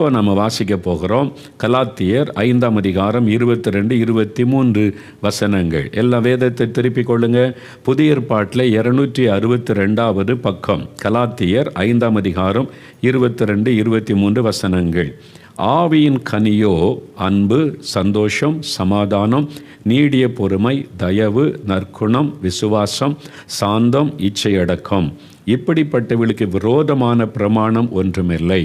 இப்போ நம்ம வாசிக்க போகிறோம் கலாத்தியர் 5ஆம் அதிகாரம் 22, 23 வசனங்கள். எல்லா வேதத்தை திருப்பிக் கொள்ளுங்க. புதிய ஏற்பாட்டில் 262வது பக்கம். கலாத்தியர் 5ஆம் அதிகாரம் 22, 23 வசனங்கள். ஆவியின் கனியோ அன்பு, சந்தோஷம், சமாதானம், நீடிய பொறுமை, தயவு, நற்குணம், விசுவாசம், சாந்தம், இச்சையடக்கம். இப்படிப்பட்டவர்களுக்கு விரோதமான பிரமாணம் ஒன்றுமில்லை.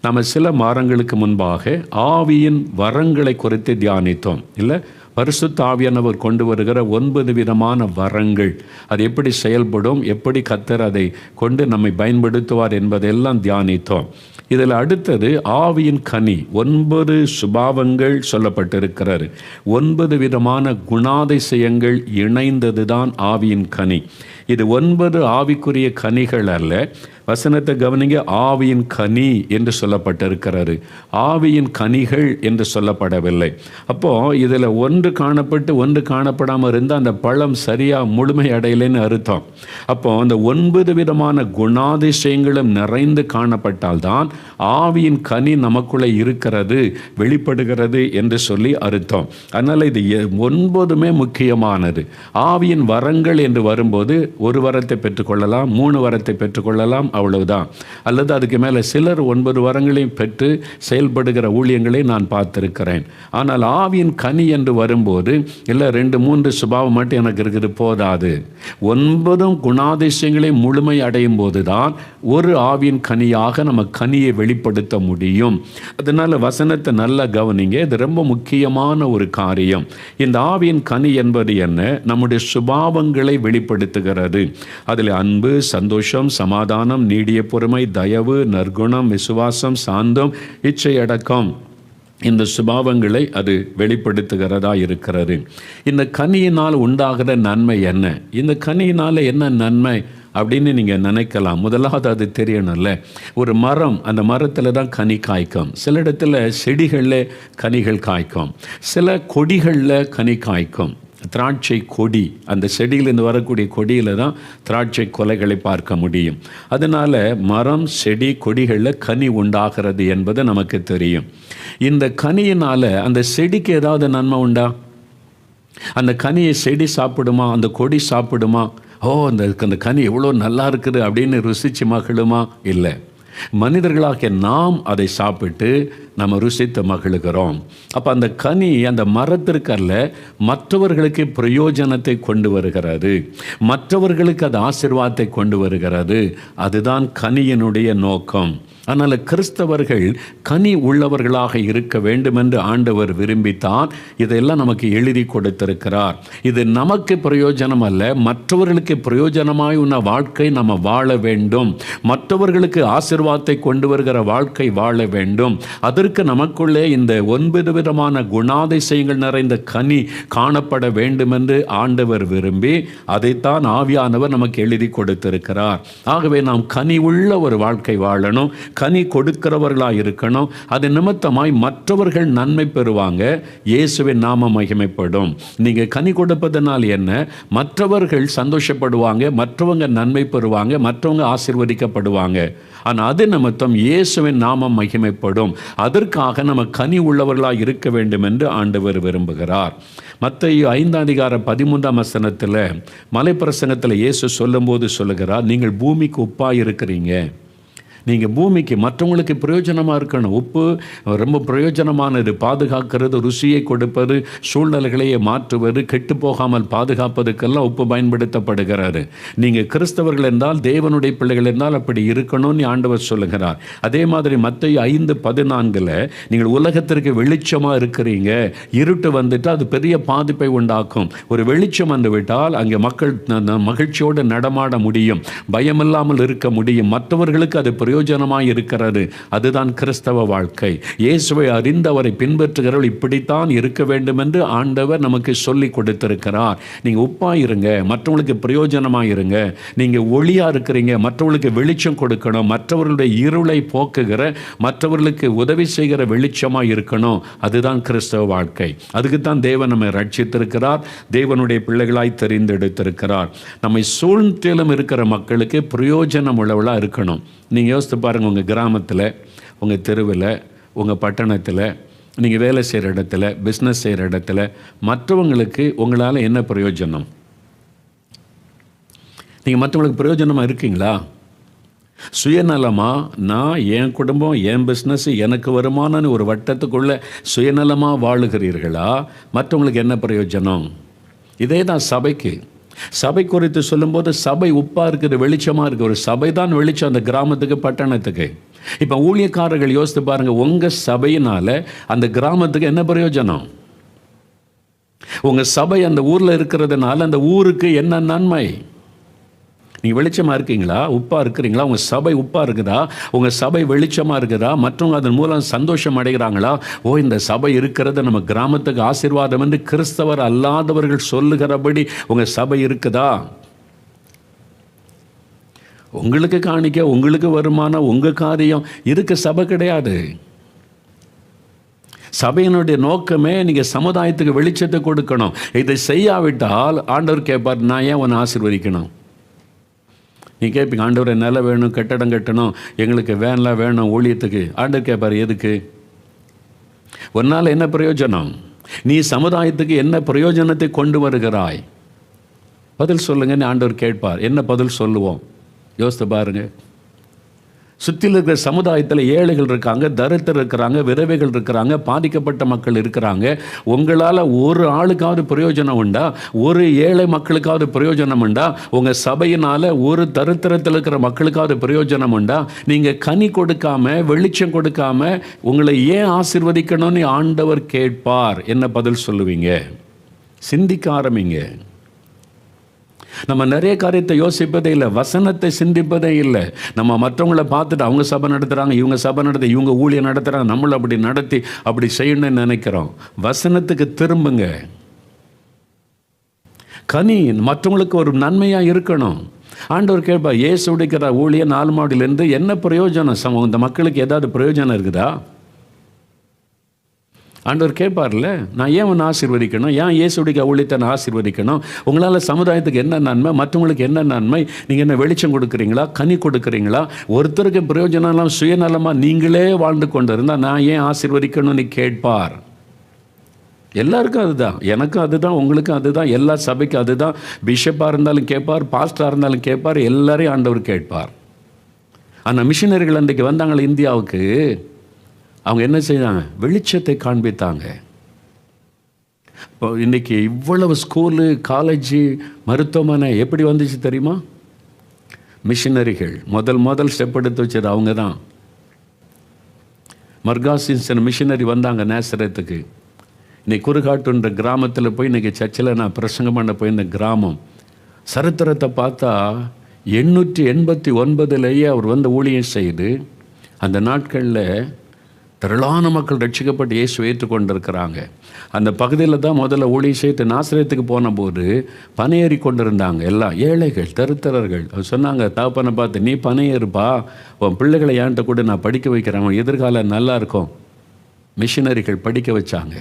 நம்ம சில வாரங்களுக்கு முன்பாக ஆவியின் வரங்களை குறித்து தியானித்தோம் இல்லை? பரிசுத்த ஆவியானவர் கொண்டு வருகிற 9 விதமான வரங்கள், அது எப்படி செயல்படும், எப்படி கர்த்தர் அதை கொண்டு நம்மை பயன்படுத்துவார் என்பதெல்லாம் தியானித்தோம். இதில் அடுத்தது ஆவியின் கனி. 9 சுபாவங்கள் சொல்லப்பட்டிருக்கிறார். 9 விதமான குணாதிசயங்கள் இணைந்தது தான் ஆவியின் கனி. இது 9 ஆவிக்குரிய கனிகள் அல்ல. வசனத்தை கவனிங்க. ஆவியின் கனி என்று சொல்லப்பட்டிருக்கிறாரு. ஆவியின் கனிகள் என்று சொல்லப்படவில்லை. அப்போ இதில் ஒன்று காணப்பட்டு ஒன்று காணப்படாமல் இருந்தால் அந்த பழம் சரியாக முழுமை அடையலைன்னு அர்த்தம். அப்போ அந்த 9 விதமான குணாதிசயங்களும் நிறைந்து காணப்பட்டால்தான் ஆவியின் கனி நமக்குள்ளே இருக்கிறது, வெளிப்படுகிறது என்று சொல்லி அர்த்தம். அதனால் இது 9மே முக்கியமானது. ஆவியின் வரங்கள் என்று வரும்போது ஒரு வரத்தை பெற்றுக்கொள்ளலாம், 3 வரத்தை பெற்றுக்கொள்ளலாம், அவ்வளவுதான். அல்லது அதுக்கு மேலே சிலர் 9 வரங்களையும் பெற்று செயல்படுகிற ஊழியங்களை நான் பார்த்திருக்கிறேன். ஆனால் ஆவியின் கனி என்று வரும்போது இல்லை 2-3 சுபாவம் மட்டும் எனக்கு இருக்குது போதாது. 9 குணாதிசயங்களையும் முழுமை அடையும் போது தான் ஒரு ஆவியின் கனியாக நம்ம கனியை வெளிப்படுத்த முடியும். அதனால வசனத்தை நல்லா கவனிங்க. இது ரொம்ப முக்கியமான ஒரு காரியம். இந்த ஆவியின் கனி என்பது என்ன? நம்முடைய சுபாவங்களை வெளிப்படுத்துகிறது. அதில் அன்பு, சந்தோஷம், சமாதானம், நீடிய பொறுமை, தயவு, நற்குணம், விசுவாசம், சாந்தம், இச்சையடக்கம். இந்த சுபாவங்களை அது வெளிப்படுத்துகிறதா இருக்கிறது. இந்த கனியினால் உண்டாகிற நன்மை என்ன? இந்த கனியினால் என்ன நன்மை அப்படின்னு நீங்கள் நினைக்கலாம். முதலாவது அது தெரியணும்ல. ஒரு மரம், அந்த மரத்தில் தான் கனி காய்க்கும். சில இடத்துல செடிகளில் கனிகள் காய்க்கும், சில கொடிகளில் கனி காய்க்கும். திராட்சை கொடி, அந்த செடியிலிருந்து வரக்கூடிய கொடியில் தான் திராட்சை கொலைகளை பார்க்க முடியும். அதனால் மரம், செடி, கொடிகளில் கனி உண்டாகிறது என்பது நமக்கு தெரியும். இந்த கனியினால் அந்த செடிக்கு ஏதாவது நன்மை உண்டா? அந்த கனியை செடி சாப்பிடுமா? அந்த கொடி சாப்பிடுமா? அந்த கனி எவ்வளோ நல்லா இருக்குது அப்படின்னு ருசிச்சு மகிழுமா? இல்லை. மனிதர்களாகிய நாம் அதை சாப்பிட்டு நம்ம ருசித்து மகிழுகிறோம். அப்போ அந்த கனி அந்த மரத்திற்கு அல்ல, மற்றவர்களுக்கு பிரயோஜனத்தை கொண்டு வருகிறது, மற்றவர்களுக்கு அது ஆசீர்வாதத்தை கொண்டு வருகிறது. அதுதான் கனியினுடைய நோக்கம். அதனால் கிறிஸ்தவர்கள் கனி உள்ளவர்களாக இருக்க வேண்டும் என்று ஆண்டவர் விரும்பித்தான் இதெல்லாம் நமக்கு எழுதி கொடுத்திருக்கிறார். இது நமக்கு பிரயோஜனம் அல்ல, மற்றவர்களுக்கு பிரயோஜனமாய் உள்ள வாழ்க்கை நம்ம வாழ வேண்டும். மற்றவர்களுக்கு ஆசீர்வாதத்தை கொண்டு வருகிற வாழ்க்கை வாழ வேண்டும். அதற்கு நமக்குள்ளே இந்த 9 விதமான குணாதிசயங்கள் நிறைந்த கனி காணப்பட வேண்டும் என்று ஆண்டவர் விரும்பி அதைத்தான் ஆவியானவர் நமக்கு எழுதி கொடுத்திருக்கிறார். ஆகவே நாம் கனி உள்ள ஒரு வாழ்க்கை வாழணும், கனி கொடுக்கிறவர்களாக இருக்கணும். அது நிமித்தமாய் மற்றவர்கள் நன்மை பெறுவாங்க, இயேசுவின் நாமம் மகிமைப்படும். நீங்கள் கனி கொடுப்பதனால் என்ன? மற்றவர்கள் சந்தோஷப்படுவாங்க, மற்றவங்க நன்மை பெறுவாங்க, மற்றவங்க ஆசீர்வதிக்கப்படுவாங்க. ஆனால் அது நிமித்தம் இயேசுவின் நாமம் மகிமைப்படும். அதற்காக நம்ம கனி உள்ளவர்களாக இருக்க வேண்டும் என்று ஆண்டவர் விரும்புகிறார். மத்தேயு 5ஆம் அதிகாரம் 13ஆம் வசனத்தில் மலைப்பிரசங்கத்தில் இயேசு சொல்லும்போது சொல்லுகிறார், நீங்கள் பூமிக்கு உப்பாக இருக்கிறீங்க. நீங்கள் பூமிக்கு மற்றவங்களுக்கு பிரயோஜனமாக இருக்கணும். உப்பு ரொம்ப பிரயோஜனமானது. பாதுகாக்கிறது, ருசியை கொடுப்பது, சூழ்நிலைகளையே மாற்றுவது, கெட்டு போகாமல் பாதுகாப்பதுக்கெல்லாம் உப்பு பயன்படுத்தப்படுகிறாரு. நீங்கள் கிறிஸ்தவர்கள் என்றால், தேவனுடைய பிள்ளைகள் என்றால் அப்படி இருக்கணும்னு ஆண்டவர் சொல்லுகிறார். அதே மாதிரி மத்தேயு 5:14 நீங்கள் உலகத்திற்கு வெளிச்சமாக இருக்கிறீங்க. இருட்டு வந்துட்டு அது பெரிய பாதிப்பை உண்டாக்கும். ஒரு வெளிச்சம் வந்து விட்டால் அங்கே மக்கள் மகிழ்ச்சியோடு நடமாட முடியும், பயமில்லாமல் இருக்க முடியும், மற்றவர்களுக்கு அது பிரயோஜனமாய் இருக்கிறது. அதுதான் கிறிஸ்தவ வாழ்க்கை. இயேசுவை அறிந்தவரை பின்பற்றுகிறவர்கள் இப்படித்தான் இருக்க வேண்டும் என்று ஆண்டவர் நமக்கு சொல்லி கொடுத்திருக்கிறார். நீங்கள் உப்பாக இருங்க, மற்றவங்களுக்கு பிரயோஜனமாக இருங்க. நீங்கள் ஒளியாக இருக்கிறீங்க, மற்றவர்களுக்கு வெளிச்சம் கொடுக்கணும். மற்றவர்களுடைய இருளை போக்குகிற, மற்றவர்களுக்கு உதவி செய்கிற வெளிச்சமாக இருக்கணும். அதுதான் கிறிஸ்தவ வாழ்க்கை. அதுக்குத்தான் தேவன் நம்மை ரட்சித்திருக்கிறார், தேவனுடைய பிள்ளைகளாய் தெரிந்தெடுத்திருக்கிறார். நம்மை சூழ்நிலையிலும் இருக்கிற மக்களுக்கு பிரயோஜனம் உள்ளவளாக இருக்கணும். நீங்கள் யோசித்து பாருங்கள், உங்கள் கிராமத்தில், உங்கள் தெருவில் உங்கள் பட்டணத்தில், நீங்கள் வேலை செய்கிற இடத்துல, பிஸ்னஸ் செய்கிற இடத்துல மற்றவங்களுக்கு உங்களால் என்ன பிரயோஜனம்? நீங்கள் மற்றவங்களுக்கு பிரயோஜனமாக இருக்கீங்களா? சுயநலமாக நான், என் குடும்பம், என் பிஸ்னஸ், எனக்கு வருமானம்னு ஒரு வட்டத்துக்குள்ளே சுயநலமாக வாழுகிறீர்களா? மற்றவங்களுக்கு என்ன பிரயோஜனம்? இதே தான் சபைக்கு. சபை குறித்து சொல்லும்போது சபை உப்பாக இருக்குது, வெளிச்சமாக இருக்குது. ஒரு சபை தான் வெளிச்சம் அந்த கிராமத்துக்கு, பட்டணத்துக்கு. இப்போ ஊழியக்காரர்கள் யோசித்து பாருங்கள், உங்கள் சபையினால் அந்த கிராமத்துக்கு என்ன பிரயோஜனம்? உங்கள் சபை அந்த ஊரில் இருக்கிறதுனால அந்த ஊருக்கு என்ன நன்மை? நீங்கள் வெளிச்சமாக இருக்கீங்களா? உப்பாக இருக்கிறீங்களா? உங்கள் சபை உப்பாக இருக்குதா? உங்கள் சபை வெளிச்சமாக இருக்குதா? மற்றவங்க அதன் மூலம் சந்தோஷம் அடைகிறாங்களா? ஓ, இந்த சபை இருக்கிறது நம்ம கிராமத்துக்கு ஆசீர்வாதம் என்று கிறிஸ்தவர் அல்லாதவர்கள் சொல்லுகிறபடி உங்கள் சபை இருக்குதா? உங்களுக்கு காணிக்க, உங்களுக்கு வருமானம், உங்கள் காரியம் இருக்க சபை கிடையாது. சபையினுடைய நோக்கமே நீங்கள் சமுதாயத்துக்கு வெளிச்சத்தை கொடுக்கணும். இதை செய்யாவிட்டால் ஆண்டவர் கேட்பார், நான் ஏன் உன்னை ஆசீர்வதிக்கணும்? நீ கேட்பீங்க, ஆண்டவரை நிலம் வேணும், கட்டடம் கட்டணும், எங்களுக்கு வேன்லாம் வேணும் ஊழியத்துக்கு. ஆண்டவர் கேட்பார், எதுக்கு? உன்னால் என்ன பிரயோஜனம்? நீ சமுதாயத்துக்கு என்ன பிரயோஜனத்தை கொண்டு வருகிறாய்? பதில் சொல்லுங்கன்னு ஆண்டவர் கேட்பார். என்ன பதில் சொல்லுவோம்? யோசித்து பாருங்கள். சுற்றில் இருக்கிற சமுதாயத்தில் ஏழைகள் இருக்காங்க, தரித்திரர் இருக்கிறாங்க, விதவைகள் இருக்கிறாங்க, பாதிக்கப்பட்ட மக்கள் இருக்கிறாங்க. உங்களால் ஒரு ஆளுக்காவது பிரயோஜனம் உண்டா? ஒரு ஏழை மக்களுக்காவது பிரயோஜனம் உண்டா? உங்கள் சபையினால் ஒரு தரித்திரத்தில் இருக்கிற மக்களுக்காவது பிரயோஜனம் உண்டா? நீங்கள் கனி கொடுக்காம, வெளிச்சம் கொடுக்காம உங்களை ஏன் ஆசீர்வதிக்கணும்னு ஆண்டவர் கேட்பார். என்ன பதில் சொல்லுவீங்க? சிந்திக்க ஆரம்பிங்க. நம்ம நிறைய காரியத்தை யோசிப்பதே இல்லை, வசனத்தை சிந்திப்பதே இல்லை. நம்ம மற்றவங்கள பார்த்துட்டு அவங்க சபை நடத்துகிறாங்க, இவங்க சபை நடத்தி, இவங்க ஊழியம் நடத்துகிறாங்க, நம்மளை அப்படி நடத்தி அப்படி செய்யணும்னு நினைக்கிறோம். வசனத்துக்கு திரும்புங்க. கனி மற்றவங்களுக்கு ஒரு நன்மையாக இருக்கணும். ஆண்டவர் கேட்பா, ஏசு உடைக்கிற ஊழியம் 4 மாடியிலேருந்து என்ன பிரயோஜனம்? இந்த மக்களுக்கு ஏதாவது பிரயோஜனம் இருக்குதா? ஆண்டவர் கேட்பார்ல, நான் ஏன் ஒன்று ஆசீர்வதிக்கணும்? ஏன் இயேசுடைய ஊழியத்தை நான் ஆசீர்வதிக்கணும்? உங்களால் சமுதாயத்துக்கு என்ன நன்மை? மற்றவங்களுக்கு என்ன நன்மை? நீங்கள் என்ன வெளிச்சம் கொடுக்குறீங்களா? கனி கொடுக்குறீங்களா? ஒருத்தருக்கு பிரயோஜனம் சுயநலமாக நீங்களே வாழ்ந்து கொண்டு இருந்தால் நான் ஏன் ஆசீர்வதிக்கணும்னு கேட்பார். எல்லாருக்கும் அதுதான், எனக்கும் அதுதான், உங்களுக்கும் அதுதான், எல்லா சபைக்கும் அதுதான். பிஷப்பாக இருந்தாலும் கேட்பார், பாஸ்டராக இருந்தாலும் கேட்பார், எல்லாரையும் ஆண்டவர் கேட்பார். ஆனால் மிஷினரிகள் அன்றைக்கு வந்தாங்களே இந்தியாவுக்கு, அவங்க என்ன செய்தாங்க? வெளிச்சத்தை காண்பித்தாங்க. இப்போ இன்றைக்கி இவ்வளவு ஸ்கூலு, காலேஜு, மருத்துவமனை எப்படி வந்துச்சு தெரியுமா? மிஷினரிகள் முதல் ஸ்டெப் எடுத்து வச்சது அவங்க தான். மர்காசின் மிஷினரி வந்தாங்க நேசரத்துக்கு. இன்னைக்கு குறுகாட்டுன்ற கிராமத்தில் போய் இன்றைக்கி சர்ச்சில் நான் பிரசங்கம் பண்ண போய் இந்த கிராமம் சரித்திரத்தை பார்த்தா 889 அவர் வந்து ஊழியம் செய்து அந்த நாட்களில் திரளான மக்கள் ரட்சிக்கப்பட்டு இயேசு ஏற்றுக்கொண்டிருக்கிறாங்க. அந்த பகுதியில் தான் முதல்ல ஊழியம் செய்து நாசரேத்துக்கு போன போது பனையேறி கொண்டிருந்தாங்க எல்லாம் ஏழைகள், தரித்திரர்கள். சொன்னாங்க, தகப்பனை பார்த்து, நீ பனையேறுப்பா, உன் பிள்ளைகளை ஏன்ட்ட கூட நான் படிக்க வைக்கிறேன், அவன் எதிர்காலம் நல்லா இருக்கும். மிஷினரிகள் படிக்க வச்சாங்க.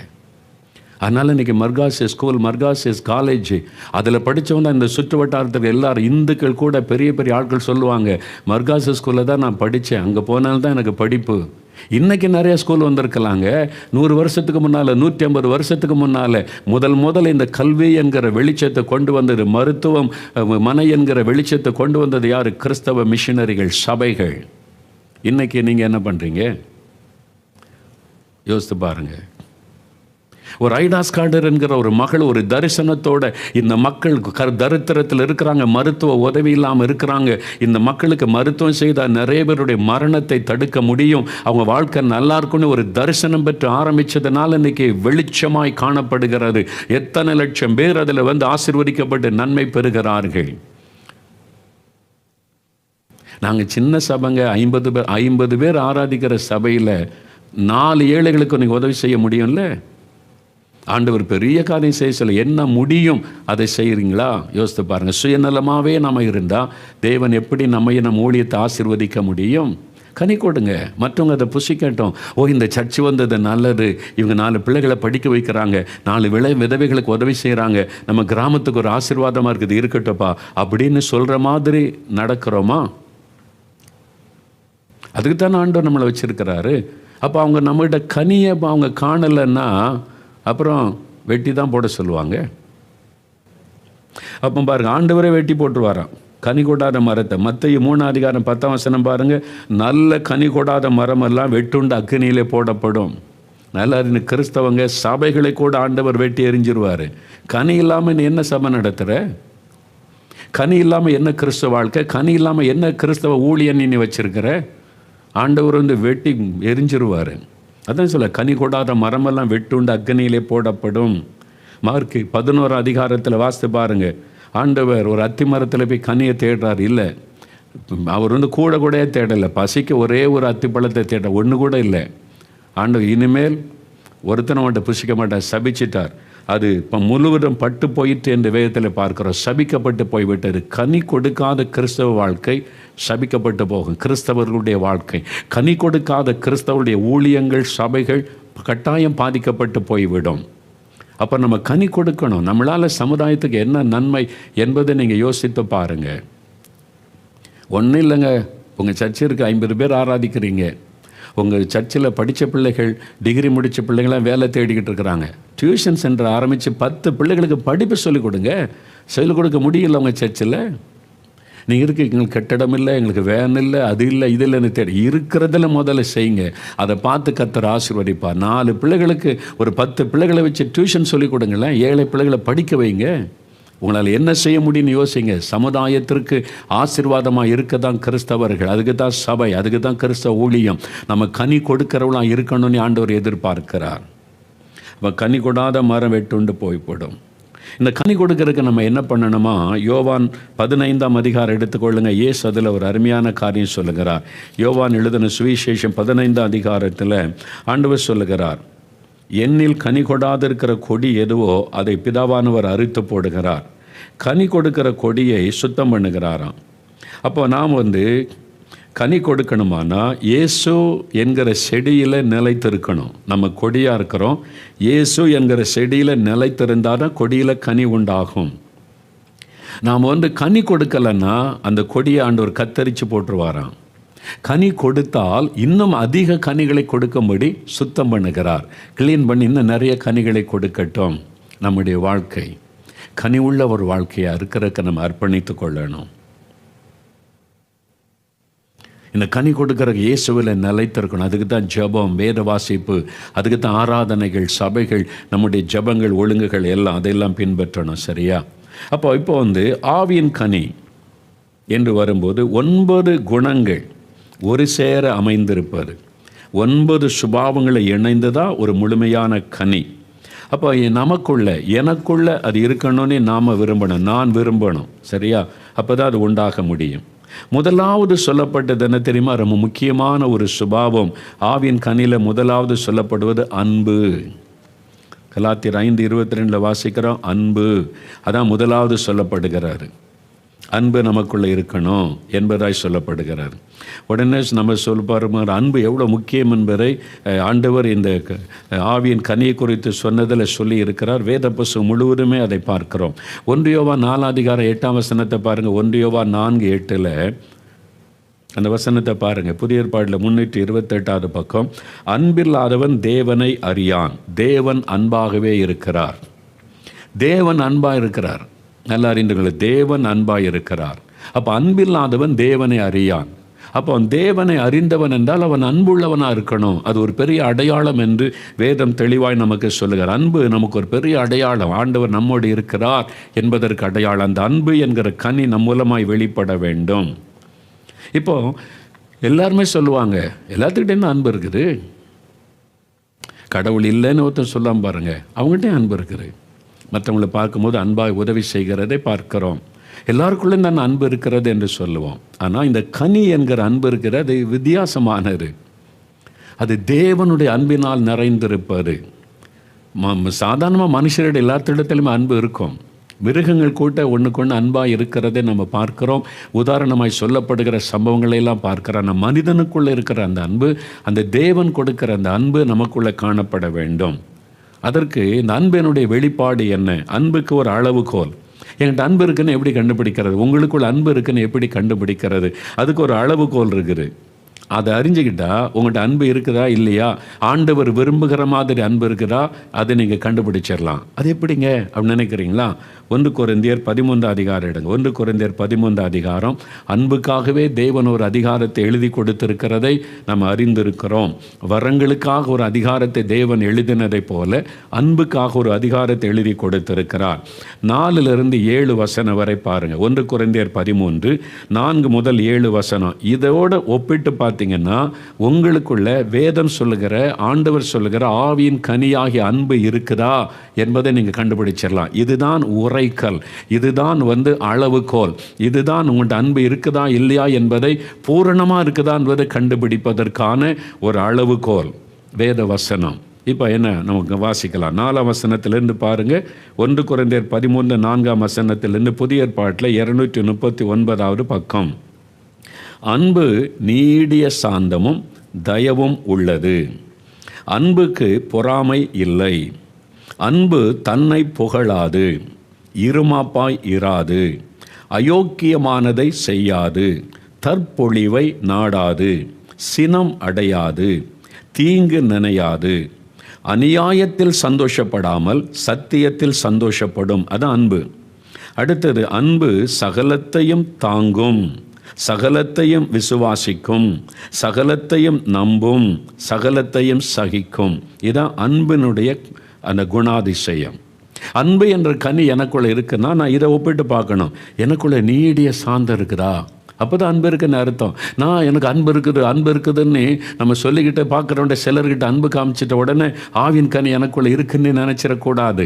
அதனால் இன்றைக்கி மர்காசிஸ் ஸ்கூல், மர்காசிஸ் காலேஜ், அதில் படித்தவங்க இந்த சுற்று வட்டாரத்துக்கு எல்லாரும் இந்துக்கள் கூட பெரிய பெரிய ஆட்கள் சொல்லுவாங்க, மர்காசிஸ் ஸ்கூலில் தான் நான் படித்தேன், அங்கே போனால்தான் எனக்கு படிப்பு. இன்றைக்கி நிறைய ஸ்கூல் வந்திருக்கலாங்க. 100 வருஷத்துக்கு முன்னால், 150 வருஷத்துக்கு முன்னால் முதல் இந்த கல்வி என்கிற வெளிச்சத்தை கொண்டு வந்தது, மருத்துவம், மனை என்கிற வெளிச்சத்தை கொண்டு வந்தது யார்? கிறிஸ்தவ மிஷினரிகள், சபைகள். இன்றைக்கி நீங்கள் என்ன பண்ணுறீங்க? யோசித்து பாருங்கள். ஒரு ஐடாஸ் கார்டர் என்கிற ஒரு மகள் ஒரு தரிசனத்தோட இந்த மக்கள் தரித்திரத்தில் இருக்கிறாங்க, மருத்துவ உதவி இல்லாமல் இருக்கிறாங்க, இந்த மக்களுக்கு மருத்துவம் செய்தால் நிறைய பேருடைய மரணத்தை தடுக்க முடியும், அவங்க வாழ்க்கை நல்லா இருக்குன்னு ஒரு தரிசனம் பெற்று ஆரம்பித்ததுனால இன்றைக்கி வெளிச்சமாய் காணப்படுகிறது. எத்தனை லட்சம் பேர் அதில் வந்து ஆசீர்வதிக்கப்பட்டு நன்மை பெறுகிறார்கள். நாங்கள் சின்ன சபைங்க, 50 பேர் ஆராதிக்கிற சபையில் 4 ஏழைகளுக்கு நீங்கள் உதவி செய்ய முடியும்ல? ஆண்டவர் பெரிய காரியம் செய்ய சொல்ல என்ன முடியும் அதை செய்கிறீங்களா? யோசித்து பாருங்கள். சுயநலமாகவே நம்ம இருந்தால் தேவன் எப்படி நம்ம ஊழியத்தை ஆசீர்வதிக்க முடியும்? கனி கொடுங்க, மற்றவங்க அதை புசிக்கட்டும். ஓ, இந்த சர்ச்சு வந்தது நல்லது, இவங்க 4 பிள்ளைகளை படிக்க வைக்கிறாங்க, 4 விதவைகளுக்கு உதவி செய்கிறாங்க, நம்ம கிராமத்துக்கு ஒரு ஆசீர்வாதமாக இருக்குது, இருக்கட்டும்ப்பா அப்படின்னு சொல்கிற மாதிரி நடக்கிறோமா? அதுக்கு தானே ஆண்டவர் நம்மளை வச்சுருக்கிறாரு. அப்போ அவங்க நம்மகிட்ட கனியை அவங்க காணலைன்னா அப்புறம் வெட்டி தான் போட சொல்லுவாங்க. அப்போ பாருங்கள், ஆண்டவரே வெட்டி போட்டுருவாராம் கனி கொடாத மரத்தை. மத்தேயு 3:10 பாருங்கள், நல்ல கனி கொடாத மரமெல்லாம் வெட்டுண்டு அக்கினியிலே போடப்படும். நல்லா இருந்து கிறிஸ்தவங்க சபைகளை கூட ஆண்டவர் வெட்டி எறிஞ்சிருவார். கனி இல்லாமல் நீ என்ன சபை நடத்துகிற? கனி இல்லாமல் என்ன கிறிஸ்தவ வாழ்க்கை? கனி இல்லாமல் என்ன கிறிஸ்தவ ஊழியன் நீ வச்சிருக்கிற? ஆண்டவர் வெட்டி எரிஞ்சிருவார். அதான் சொல்ல, கனி கொடாத மரமெல்லாம் வெட்டுண்டு அக்கினியிலே போடப்படும். மார்க்கு 11 வாசித்து பாருங்கள். ஆண்டவர் ஒரு அத்தி மரத்தில் போய் கனியை தேடுறார். இல்லை, அவர் கூட தேடலை. பசிக்கு ஒரே ஒரு அத்திப்பழத்தை தேட, ஒன்று கூட இல்லை. ஆண்டவர் இனிமேல் ஒருத்தனை அவன்கிட்ட புசிக்க மாட்டார், சபிச்சிட்டார். அது இப்போ முழுவதும் பட்டு போயிட்டு என்று வேதத்தில் பார்க்குறோம். சபிக்கப்பட்டு போய்விட்டது. கனி கொடுக்காத கிறிஸ்தவ வாழ்க்கை சபிக்கப்பட்டு போகும். கிறிஸ்தவர்களுடைய வாழ்க்கை, கனி கொடுக்காத கிறிஸ்தவருடைய ஊழியங்கள், சபைகள் கட்டாயம் பாதிக்கப்பட்டு போய்விடும். அப்போ நம்ம கனி கொடுக்கணும். நம்மளால் சமுதாயத்துக்கு என்ன நன்மை என்பதை நீங்கள் யோசித்து பாருங்கள். ஒன்றும் இல்லைங்க, உங்கள் சர்ச்சிற்கு 50 பேர் ஆராதிக்கிறீங்க. உங்கள் சர்ச்சில் படித்த பிள்ளைகள், டிகிரி முடித்த பிள்ளைங்களாம் வேலை தேடிக்கிட்டு இருக்கிறாங்க. டியூஷன் சென்டர் ஆரம்பித்து 10 பிள்ளைகளுக்கு படிப்பு சொல்லிக் கொடுங்க. சொல்லிக் கொடுக்க முடியல உங்கள் சர்ச்சில்? நீங்கள் இருக்கு, எங்களுக்கு கட்டடம் இல்லை, எங்களுக்கு வேன் இல்லை, அது இல்லை, இது இல்லைன்னு தேடி இருக்கிறதில் முதல்ல செய்யுங்க. அதை பார்த்து கர்த்தர் ஆசீர்வதிப்பார். 4 பிள்ளைகளுக்கு ஒரு 10 பிள்ளைகளை வச்சு டியூஷன் சொல்லிக் கொடுங்களேன். 7 பிள்ளைகளை படிக்க வைங்க. உங்களால் என்ன செய்ய முடியும்னு யோசிங்க. சமுதாயத்திற்கு ஆசீர்வாதமாக இருக்க தான் கிறிஸ்தவர்கள், அதுக்கு தான் சபை, அதுக்கு தான் கிறிஸ்தவ ஊழியம். நம்ம கனி கொடுக்கிறவளாம் இருக்கணும்னு ஆண்டவர் எதிர்பார்க்கிறார். நம்ம கனி கொடாத மரம் வெட்டுண்டு போய்விடும். இந்த கனி கொடுக்கறதுக்கு நம்ம என்ன பண்ணணுமா? யோவான் 15 எடுத்துக்கொள்ளுங்க. இயேசு அதில் ஒரு அருமையான காரியம் சொல்லுகிறார். யோவான் எழுதின சுவிசேஷம் 15 ஆண்டவர் சொல்லுகிறார், என்னில் கனி கொடாதிருக்கிற கொடி எதுவோ அதை பிதாவானவர் அறுத்து போடுகிறார், கனி கொடுக்கிற கொடியை சுத்தம் பண்ணுகிறாராம். அப்போ நாம் கனி கொடுக்கணுமானா இயேசு என்கிற செடியில் நிலைத்திருக்கணும். நம்ம கொடியாக இருக்கிறோம், இயேசு என்கிற செடியில் நிலைத்திருந்தால் தான் கொடியில் கனி உண்டாகும். நாம் கனி கொடுக்கலைன்னா அந்த கொடியை ஆண்டவர் கத்தரித்து போட்டுருவாராம். கனி கொடுத்தால் இன்னும் அதிக கனிகளை கொடுக்கும்படி சுத்தம் பண்ணுகிறார். கிளீன் பண்ணி இன்னும் நிறைய கனிகளை கொடுக்கட்டும். நம்முடைய வாழ்க்கை கனி உள்ள ஒரு வாழ்க்கையாக இருக்கிறதுக்கு நம்ம அர்ப்பணித்து கொள்ளணும். இந்த கனி கொடுக்குற இயேசுவில் நிலைத்திருக்கணும். அதுக்கு தான் ஜெபம், வேத வாசிப்பு, அதுக்கு தான் ஆராதனைகள், சபைகள், நம்முடைய ஜெபங்கள், ஒழுங்குகள் எல்லாம் அதெல்லாம் பின்பற்றணும். சரியா? இப்போ ஆவியின் கனி என்று வரும்போது 9 குணங்கள் ஒரு சேர அமைந்திருப்பது, 9 சுபாவங்களை இணைந்து தான் ஒரு முழுமையான கனி. அப்போ எனக்குள்ள அது இருக்கணும்னு நாம் விரும்பணும், நான் விரும்பணும். சரியா? அப்போ தான் அது உண்டாக முடியும். முதலாவது சொல்லப்பட்டது என்ன தெரியுமா? ரொம்ப முக்கியமான ஒரு சுபாவம். ஆவியின் கனியில் முதலாவது சொல்லப்படுவது அன்பு. கலாத்தியர் 5:22 வாசிக்கிறோம். அன்பு, அதான் முதலாவது சொல்லப்படுகிறாரு. அன்பு நமக்குள்ளே இருக்கணும் என்பதாய் சொல்லப்படுகிறார். உடனே நம்ம சொல்லுப்பாரு, அன்பு எவ்வளோ முக்கியம் என்பதை ஆண்டவர் இந்த ஆவியின் கனியை குறித்து சொன்னதில் சொல்லி இருக்கிறார். வேத புஸ்தகம் முழுவதுமே அதை பார்க்கிறோம். 1 யோவான் 4:8 பாருங்கள். 1 யோவான் 4:8 அந்த வசனத்தை பாருங்கள். புதிய ஏற்பாடில் 328 பக்கம். அன்பில்லாதவன் தேவனை அறியான், தேவன் அன்பாகவே இருக்கிறார். தேவன் அன்பாக இருக்கிறார். நல்லா அறிந்துகளை, தேவன் அன்பாய் இருக்கிறார். அப்போ அன்பில்லாதவன் தேவனை அறியான். அப்போ அவன் தேவனை அறிந்தவன் என்றால் அவன் அன்புள்ளவனாக இருக்கணும். அது ஒரு பெரிய அடையாளம் என்று வேதம் தெளிவாய் நமக்கு சொல்லுகிறார். அன்பு நமக்கு ஒரு பெரிய அடையாளம். ஆண்டவர் நம்மோடு இருக்கிறார் என்பதற்கு அடையாளம். அந்த அன்பு என்கிற கனி நம் மூலமாய் வெளிப்பட வேண்டும். இப்போது எல்லாருமே சொல்லுவாங்க, எல்லாத்துக்கிட்டேயும் அன்பு இருக்குது. கடவுள் இல்லைன்னு ஒருத்தர் சொல்லாமல் பாருங்கள், அவங்ககிட்டே அன்பு இருக்குது. மற்றவங்களை பார்க்கும்போது அன்பாக உதவி செய்கிறதை பார்க்கிறோம். எல்லாருக்குள்ளேயும் தான் அன்பு இருக்கிறது என்று சொல்லுவோம். ஆனால் இந்த கனி என்கிற அன்பு இருக்கிறது, அது வித்தியாசமானது. அது தேவனுடைய அன்பினால் நிறைந்திருப்பது. சாதாரணமாக மனுஷருடைய எல்லாத்திடத்திலுமே அன்பு இருக்கும். மிருகங்கள் கூட ஒன்றுக்கொன்று அன்பாக இருக்கிறதை நம்ம பார்க்கிறோம். உதாரணமாய் சொல்லப்படுகிற சம்பவங்களையெல்லாம் பார்க்கிறோம். நம்ம மனிதனுக்குள்ளே இருக்கிற அந்த அன்பு, அந்த தேவன் கொடுக்கிற அந்த அன்பு நமக்குள்ளே காணப்பட வேண்டும். அதற்கு இந்த அன்பினுடைய வெளிப்பாடு என்ன? அன்புக்கு ஒரு அளவுகோல். என்கிட்ட அன்பு இருக்குன்னு எப்படி கண்டுபிடிக்கிறது? உங்களுக்குள்ள அன்பு இருக்குன்னு எப்படி கண்டுபிடிக்கிறது? அதுக்கு ஒரு அளவுகோல் இருக்குது. அதை அறிஞ்சுக்கிட்டா உங்கள்கிட்ட அன்பு இருக்குதா இல்லையா, ஆண்டவர் விரும்புகிற மாதிரி அன்பு இருக்குதா, அதை நீங்கள் கண்டுபிடிச்சிடலாம். அது எப்படிங்க அப்படின்னு நினைக்கிறீங்களா? 1 கொரிந்தியர் 13 அதிகாரம் எடுங்க. 1 கொரிந்தியர் 13 அதிகாரம். அன்புக்காகவே தேவன் ஒரு அதிகாரத்தை எழுதி கொடுத்திருக்கிறதை நம்ம அறிந்திருக்கிறோம். வரங்களுக்காக ஒரு அதிகாரத்தை தேவன் எழுதினதை போல அன்புக்காக ஒரு அதிகாரத்தை எழுதி கொடுத்திருக்கிறார். 4-7 வசனம் வரை பாருங்க. 1 கொரிந்தியர் 13 4 முதல் 7 வசனம். இதோட ஒப்பிட்டு பார்த்தீங்கன்னா உங்களுக்குள்ள வேதம் சொல்லுகிற, ஆண்டவர் சொல்லுகிற ஆவியின் கனியாகிய அன்பு இருக்குதா என்பதை நீங்கள் கண்டுபிடிச்சிடலாம். இதுதான் உரைக்கல், இதுதான் அளவுகோல், இதுதான் உங்கள்கிட்ட அன்பு இருக்குதா இல்லையா என்பதை, பூரணமாக இருக்குதா என்பதை கண்டுபிடிப்பதற்கான ஒரு அளவுகோல் வேத வசனம். இப்போ என்ன நமக்கு வாசிக்கலாம். 4ஆம் வசனத்திலிருந்து பாருங்க. 1 கொரிந்தியர் 13 4ஆம் வசனத்திலிருந்து புதிய ஏற்பாட்டில் 239வது பக்கம். அன்பு நீடிய சாந்தமும் தயவும் உள்ளது. அன்புக்கு பொறாமை இல்லை. அன்பு தன்னை புகழாது, இருமாப்பாய் இராது, அயோக்கியமானதை செய்யாது, தற்பொழிவை நாடாது, சினம் அடையாது, தீங்கு நினையாது, அநியாயத்தில் சந்தோஷப்படாமல் சத்தியத்தில் சந்தோஷப்படும். அது அன்பு. அடுத்தது, அன்பு சகலத்தையும் தாங்கும், சகலத்தையும் விசுவாசிக்கும், சகலத்தையும் நம்பும், சகலத்தையும் சகிக்கும். இதான் அன்பினுடைய அந்த குணாதிசயம். அன்பு என்ற கனி எனக்குள்ள இருக்குன்னா நான் இதை ஒப்பிட்டு பார்க்கணும். எனக்குள்ள நீடிய சாந்தம் இருக்குதா, அப்போ தான் அன்பு இருக்குன்னு அர்த்தம். எனக்கு அன்பு இருக்குதுன்னு நம்ம சொல்லிக்கிட்டு பார்க்குறோண்ட சிலர்கிட்ட அன்பு காமிச்சிட்ட உடனே ஆவின் கனி எனக்குள்ள இருக்குன்னு நினச்சிடக்கூடாது.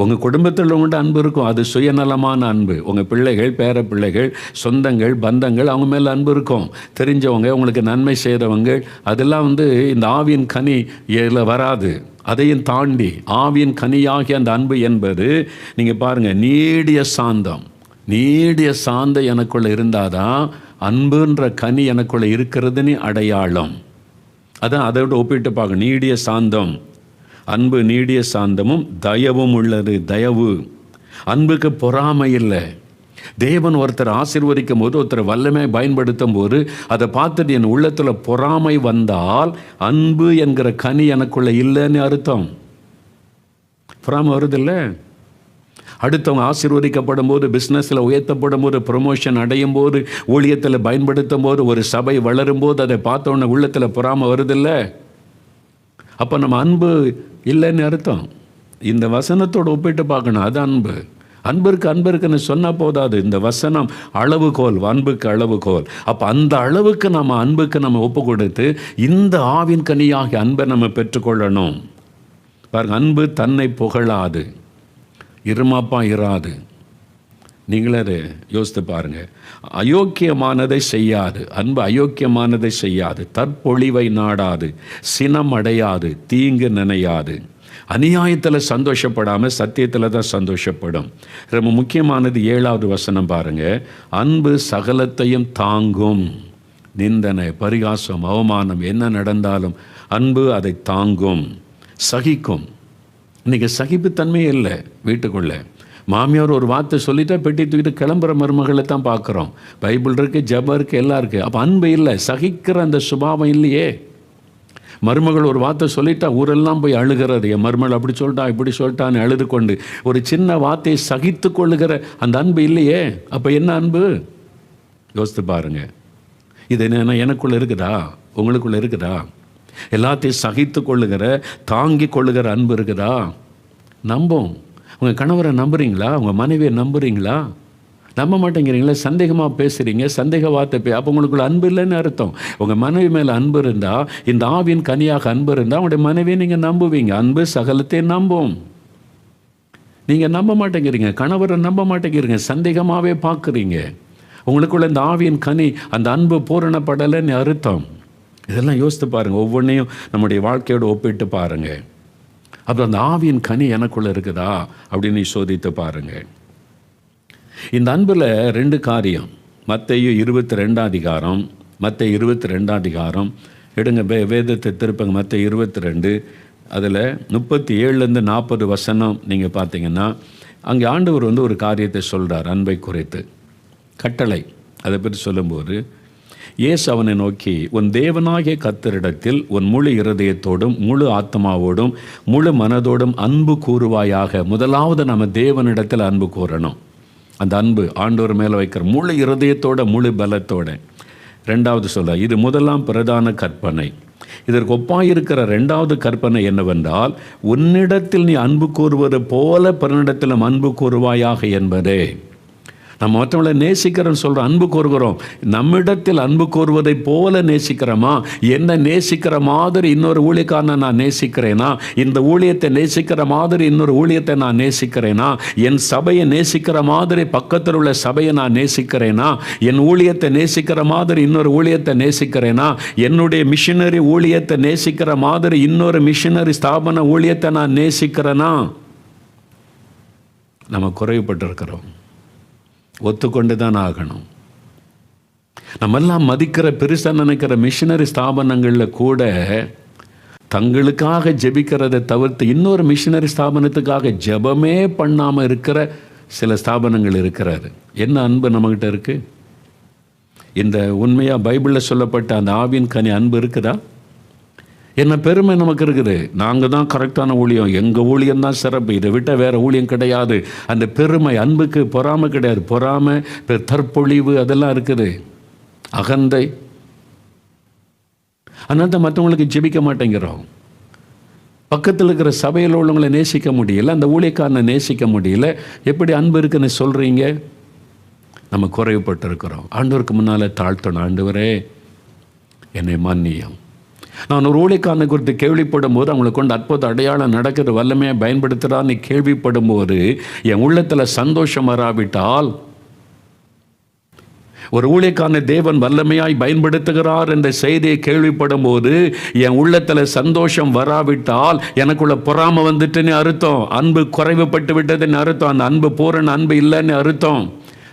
உங்கள் குடும்பத்தில் உங்கள்கிட்ட அன்பு இருக்கும், அது சுயநலமான அன்பு. உங்கள் பிள்ளைகள், பேர பிள்ளைகள், சொந்தங்கள், பந்தங்கள், அவங்க மேலே அன்பு இருக்கும். தெரிஞ்சவங்க, உங்களுக்கு நன்மை செய்கிறவங்க, அதெல்லாம் இந்த ஆவியின் கனி இதில் வராது. அதையும் தாண்டி ஆவியின் கனியாகிய அந்த அன்பு என்பது, நீங்கள் பாருங்கள், நீடிய சாந்தம். நீடிய சாந்தம் எனக்குள்ளே இருந்தாதான் அன்புன்ற கனி எனக்குள்ளே இருக்கிறதுன்னு அடையாளம். அதான் அதோட ஒப்பிட்டு பார்க்க. நீடிய சாந்தம், அன்பு நீடிய சாந்தமும் தயவும் உள்ளது. தயவு, அன்புக்கு பொறாமை இல்லை. தேவன் ஒருத்தர் ஆசீர்வதிக்கும் போது, ஒருத்தர் வல்லமை பயன்படுத்தும் போது அதை பார்த்துட்டு என் உள்ளத்தில் பொறாமை வந்தால் அன்பு என்கிற கனி எனக்குள்ள இல்லைன்னு அர்த்தம். பொறாமை வருதில்லை. அடுத்தவங்க ஆசீர்வதிக்கப்படும் போது, பிஸ்னஸில் உயர்த்தப்படும் போது, ப்ரொமோஷன் அடையும் போது, ஊழியத்தில் பயன்படுத்தும் போது, ஒரு சபை வளரும் போது அதை பார்த்தோன்னே உள்ளத்தில் பொறாமை வருதில்லை. அப்போ நம்ம அன்பு இல்லைன்னு அர்த்தம். இந்த வசனத்தோடு ஒப்பிட்டு பார்க்கணும். அது அன்பு. அன்பு இருக்குன்னு சொன்னால் போதாது. இந்த வசனம் அளவுகோல், அன்புக்கு அளவுகோல். அப்போ அந்த அளவுக்கு நம்ம அன்புக்கு நம்ம ஒப்பு கொடுத்து இந்த ஆவின் கனியாகிய அன்பை நம்ம பெற்றுக்கொள்ளணும். பாருங்க, அன்பு தன்னை புகழாது, இருமாப்பா இராது. நீங்களே யோசித்து பாருங்கள். அயோக்கியமானதை செய்யாது, அன்பு அயோக்கியமானதை செய்யாது, தற்பொழிவை நாடாது, சினம் அடையாது, தீங்கு நினையாது, அநியாயத்தில் சந்தோஷப்படாமல் சத்தியத்தில் தான் சந்தோஷப்படும். ரொம்ப முக்கியமானது 7வது வசனம் பாருங்கள். அன்பு சகலத்தையும் தாங்கும். நிந்தனை, பரிகாசம், அவமானம் என்ன நடந்தாலும் அன்பு அதை தாங்கும், சகிக்கும். இன்றைக்கி சகிப்புத்தன்மையே இல்லை வீட்டுக்குள்ளே. மாமியார் ஒரு வார்த்தை சொல்லிட்டா பெட்டி தூக்கிட்டு கிளம்புற மருமகளை தான் பார்க்குறோம். பைபிள் இருக்குது, ஜெபம் இருக்குது, எல்லாம் இருக்குது. அப்போ அன்பு இல்லை, சகிக்கிற அந்த சுபாவம் இல்லையே. மருமகள் ஒரு வார்த்தை சொல்லிட்டா ஊரெல்லாம் போய் அழுகிறது. என் மருமகள் அப்படி சொல்லிட்டா, இப்படி சொல்லிட்டான்னு அழுது கொண்டு ஒரு சின்ன வார்த்தையை சகித்து கொள்ளுகிற அந்த அன்பு இல்லையே. அப்போ என்ன அன்பு? யோசித்து பாருங்க. இது என்ன எனக்குள்ளே இருக்குதா, உங்களுக்குள்ளே இருக்குதா? எல்லாத்தையும் சகித்து கொள்ளுகிற, தாங்கி கொள்ளுகிற அன்பு இருக்குதா? நம்பும். உங்கள் கணவரை நம்புறீங்களா? உங்கள் மனைவியை நம்புறீங்களா? நம்ப மாட்டேங்கிறீங்களா? சந்தேகமாக பேசுகிறீங்க, சந்தேக வார்த்தை அப்போ உங்களுக்குள்ள அன்பு இல்லைன்னு அர்த்தம். உங்கள் மனைவி மேலே அன்பு இருந்தால், இந்த ஆவியின் கனியாக அன்பு இருந்தால் உங்களுடைய மனைவியை நீங்கள் நம்புவீங்க. அன்பு சகலத்தையும் நம்பும். நீங்கள் நம்ப மாட்டேங்கிறீங்க, கணவரை நம்ப மாட்டேங்கிறீங்க, சந்தேகமாகவே பார்க்குறீங்க. உங்களுக்குள்ள இந்த ஆவியின் கனி, அந்த அன்பு பூரணப்படலைன்னு அர்த்தம். இதெல்லாம் யோசித்து பாருங்கள். ஒவ்வொன்றையும் நம்முடைய வாழ்க்கையோடு ஒப்பிட்டு பாருங்கள். அப்புறம் அந்த ஆவியின் கனி எனக்குள்ளே இருக்குதா அப்படின்னு சோதித்து பாருங்கள். இந்த அன்பில் 2 காரியம். மத்தேயு 22 அதிகாரம், மத்தேயு 22 அதிகாரம் எடுங்க, வேதத்தை திருப்பங்க. மத்தேயு 22 அதில் 37லேருந்து 40 வசனம் நீங்கள் பார்த்தீங்கன்னா, அங்கே ஆண்டவர் ஒரு காரியத்தை சொல்கிறார். அன்பை குறித்து கட்டளை அதை பற்றி சொல்லும்போது, இயேசு அவனை நோக்கி, உன் தேவனாகிய கர்த்தரிடத்தில் உன் முழு இருதயத்தோடும் முழு ஆத்மாவோடும் முழு மனதோடும் அன்பு கூறுவாயாக. முதலாவது நம்ம தேவனிடத்தில் அன்பு கூறணும். அந்த அன்பு ஆண்டவர் மேலே வைக்கிற முழு இருதயத்தோட முழு பலத்தோட. ரெண்டாவது சொல்ல, இது முதலாம் பிரதான கற்பனை. இதற்கு ஒப்பாயிருக்கிற ரெண்டாவது கற்பனை என்னவென்றால், உன்னிடத்தில் நீ அன்பு கூறுவது போல பிறனிடத்திலும் அன்பு கூறுவாயாக என்பதே. நம்ம மற்றவங்களை நேசிக்கிறோன்னு சொல்கிறோம், அன்பு கூறுகிறோம். நம்மிடத்தில் அன்பு கூறுவதை போல நேசிக்கிறோமா? என்ன நேசிக்கிற மாதிரி இன்னொரு ஊழியக்காரனை நான் நேசிக்கிறேனா? இந்த ஊழியத்தை நேசிக்கிற மாதிரி இன்னொரு ஊழியத்தை நான் நேசிக்கிறேனா? என் சபையை நேசிக்கிற மாதிரி பக்கத்தில் உள்ள சபையை நான் நேசிக்கிறேனா? என் ஊழியத்தை நேசிக்கிற மாதிரி இன்னொரு ஊழியத்தை நேசிக்கிறேனா? என்னுடைய மிஷினரி ஊழியத்தை நேசிக்கிற மாதிரி இன்னொரு மிஷினரி ஸ்தாபன ஊழியத்தை நான் நேசிக்கிறேனா? நம்ம குறைவுபட்டிருக்கிறோம். ஒத்துக்கொண்டு தான் ஆகணும். நம்மெல்லாம் மதிக்கிற பெருசாக நினைக்கிற மிஷினரி ஸ்தாபனங்களில் கூட தங்களுக்காக ஜெபிக்கிறதை தவிர்த்து இன்னொரு மிஷினரி ஸ்தாபனத்துக்காக ஜெபமே பண்ணாமல் இருக்கிற சில ஸ்தாபனங்கள் இருக்கிறாரு. என்ன அன்பு நம்மகிட்ட இருக்குது? இந்த உண்மையாக பைபிளில் சொல்லப்பட்ட அந்த ஆவியின் கனி அன்பு இருக்குதா? என்ன பெருமை நமக்கு இருக்குது, நாங்கள் தான் கரெக்டான ஊழியம், எங்கள் ஊழியம் தான் சிறப்பு, இதை விட்ட வேறு ஊழியம் கிடையாது. அந்த பெருமை, அன்புக்கு பொறாமை கிடையாது. பொறாமை, தற்பொழிவு அதெல்லாம் இருக்குது, அகந்தை. அதனால தான் மற்றவங்களுக்கு ஜெபிக்க மாட்டேங்கிறோம். பக்கத்தில் இருக்கிற சபையில் உள்ளவங்களை நேசிக்க முடியல, அந்த ஊழியக்காரனை நேசிக்க முடியல. எப்படி அன்பு இருக்குன்னு சொல்கிறீங்க? நம்ம குறைவுபட்டிருக்கிறோம். ஆண்டவருக்கு முன்னால் தாழ்த்தணும். ஆண்டவரே என்னை மன்னியும். நான் ஒரு ஊழியக்காரனை குறித்து கேள்விப்படும் போது, அவங்களை கொண்டு அற்புத அடையாளம் நடக்கிற வல்லமையை பயன்படுத்துகிறான்னு கேள்விப்படும் போது என் உள்ளத்தில் சந்தோஷம் வராவிட்டால், ஒரு ஊழியக்காரனை தேவன் வல்லமையாய் பயன்படுத்துகிறார் என்ற செய்தியை கேள்விப்படும் போது என் உள்ளத்தில் சந்தோஷம் வராவிட்டால் எனக்குள்ள பொறாமை வந்துட்டுன்னு அர்த்தம். அன்பு குறைவுபட்டு விட்டதுன்னு அர்த்தம். அந்த அன்பு பூரண அன்பு இல்லைன்னு அர்த்தம்.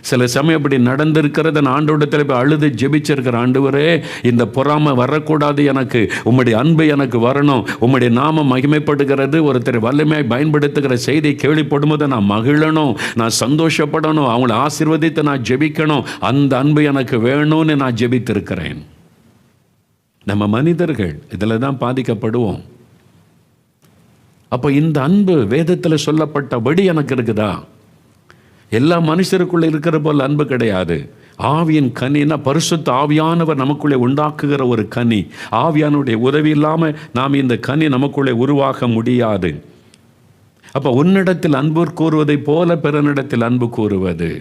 சில சமயம் அப்படி நடந்திருக்கிறத நான் ஆண்டவரிடத்தில் போய் அழுது ஜெபிச்சிருக்கிற, ஆண்டவரே இந்த பொறாமை வரக்கூடாது, எனக்கு உம்முடைய அன்பு எனக்கு வரணும், உம்முடைய நாமம் மகிமைப்படுகிறது, ஒருத்தர் வல்லமையாய் பயன்படுத்துகிற செய்தியை கேள்விப்படும் போது நான் மகிழணும், நான் சந்தோஷப்படணும், அவங்கள ஆசீர்வதித்து நான் ஜெபிக்கணும், அந்த அன்பு எனக்கு வேணும்னு நான் ஜெபித்திருக்கிறேன். நம்ம மனிதர்கள் இதில் தான் பாதிக்கப்படுவோம். அப்போ இந்த அன்பு வேதத்தில் சொல்லப்பட்டபடி எனக்கு இருக்குதா? எல்லா மனுஷருக்குள்ளே இருக்கிற போல் அன்பு கிடையாது. ஆவியின் கனினா பரிசுத்த ஆவியானவர் நமக்குள்ளே உண்டாக்குகிற ஒரு கனி. ஆவியானுடைய உதவி இல்லாமல் நாம் இந்த கனி நமக்குள்ளே உருவாக்க முடியாது. அப்போ உன்னிடத்தில் அன்பு கூறுவதை போல பிறனிடத்தில் அன்பு கூறுவது,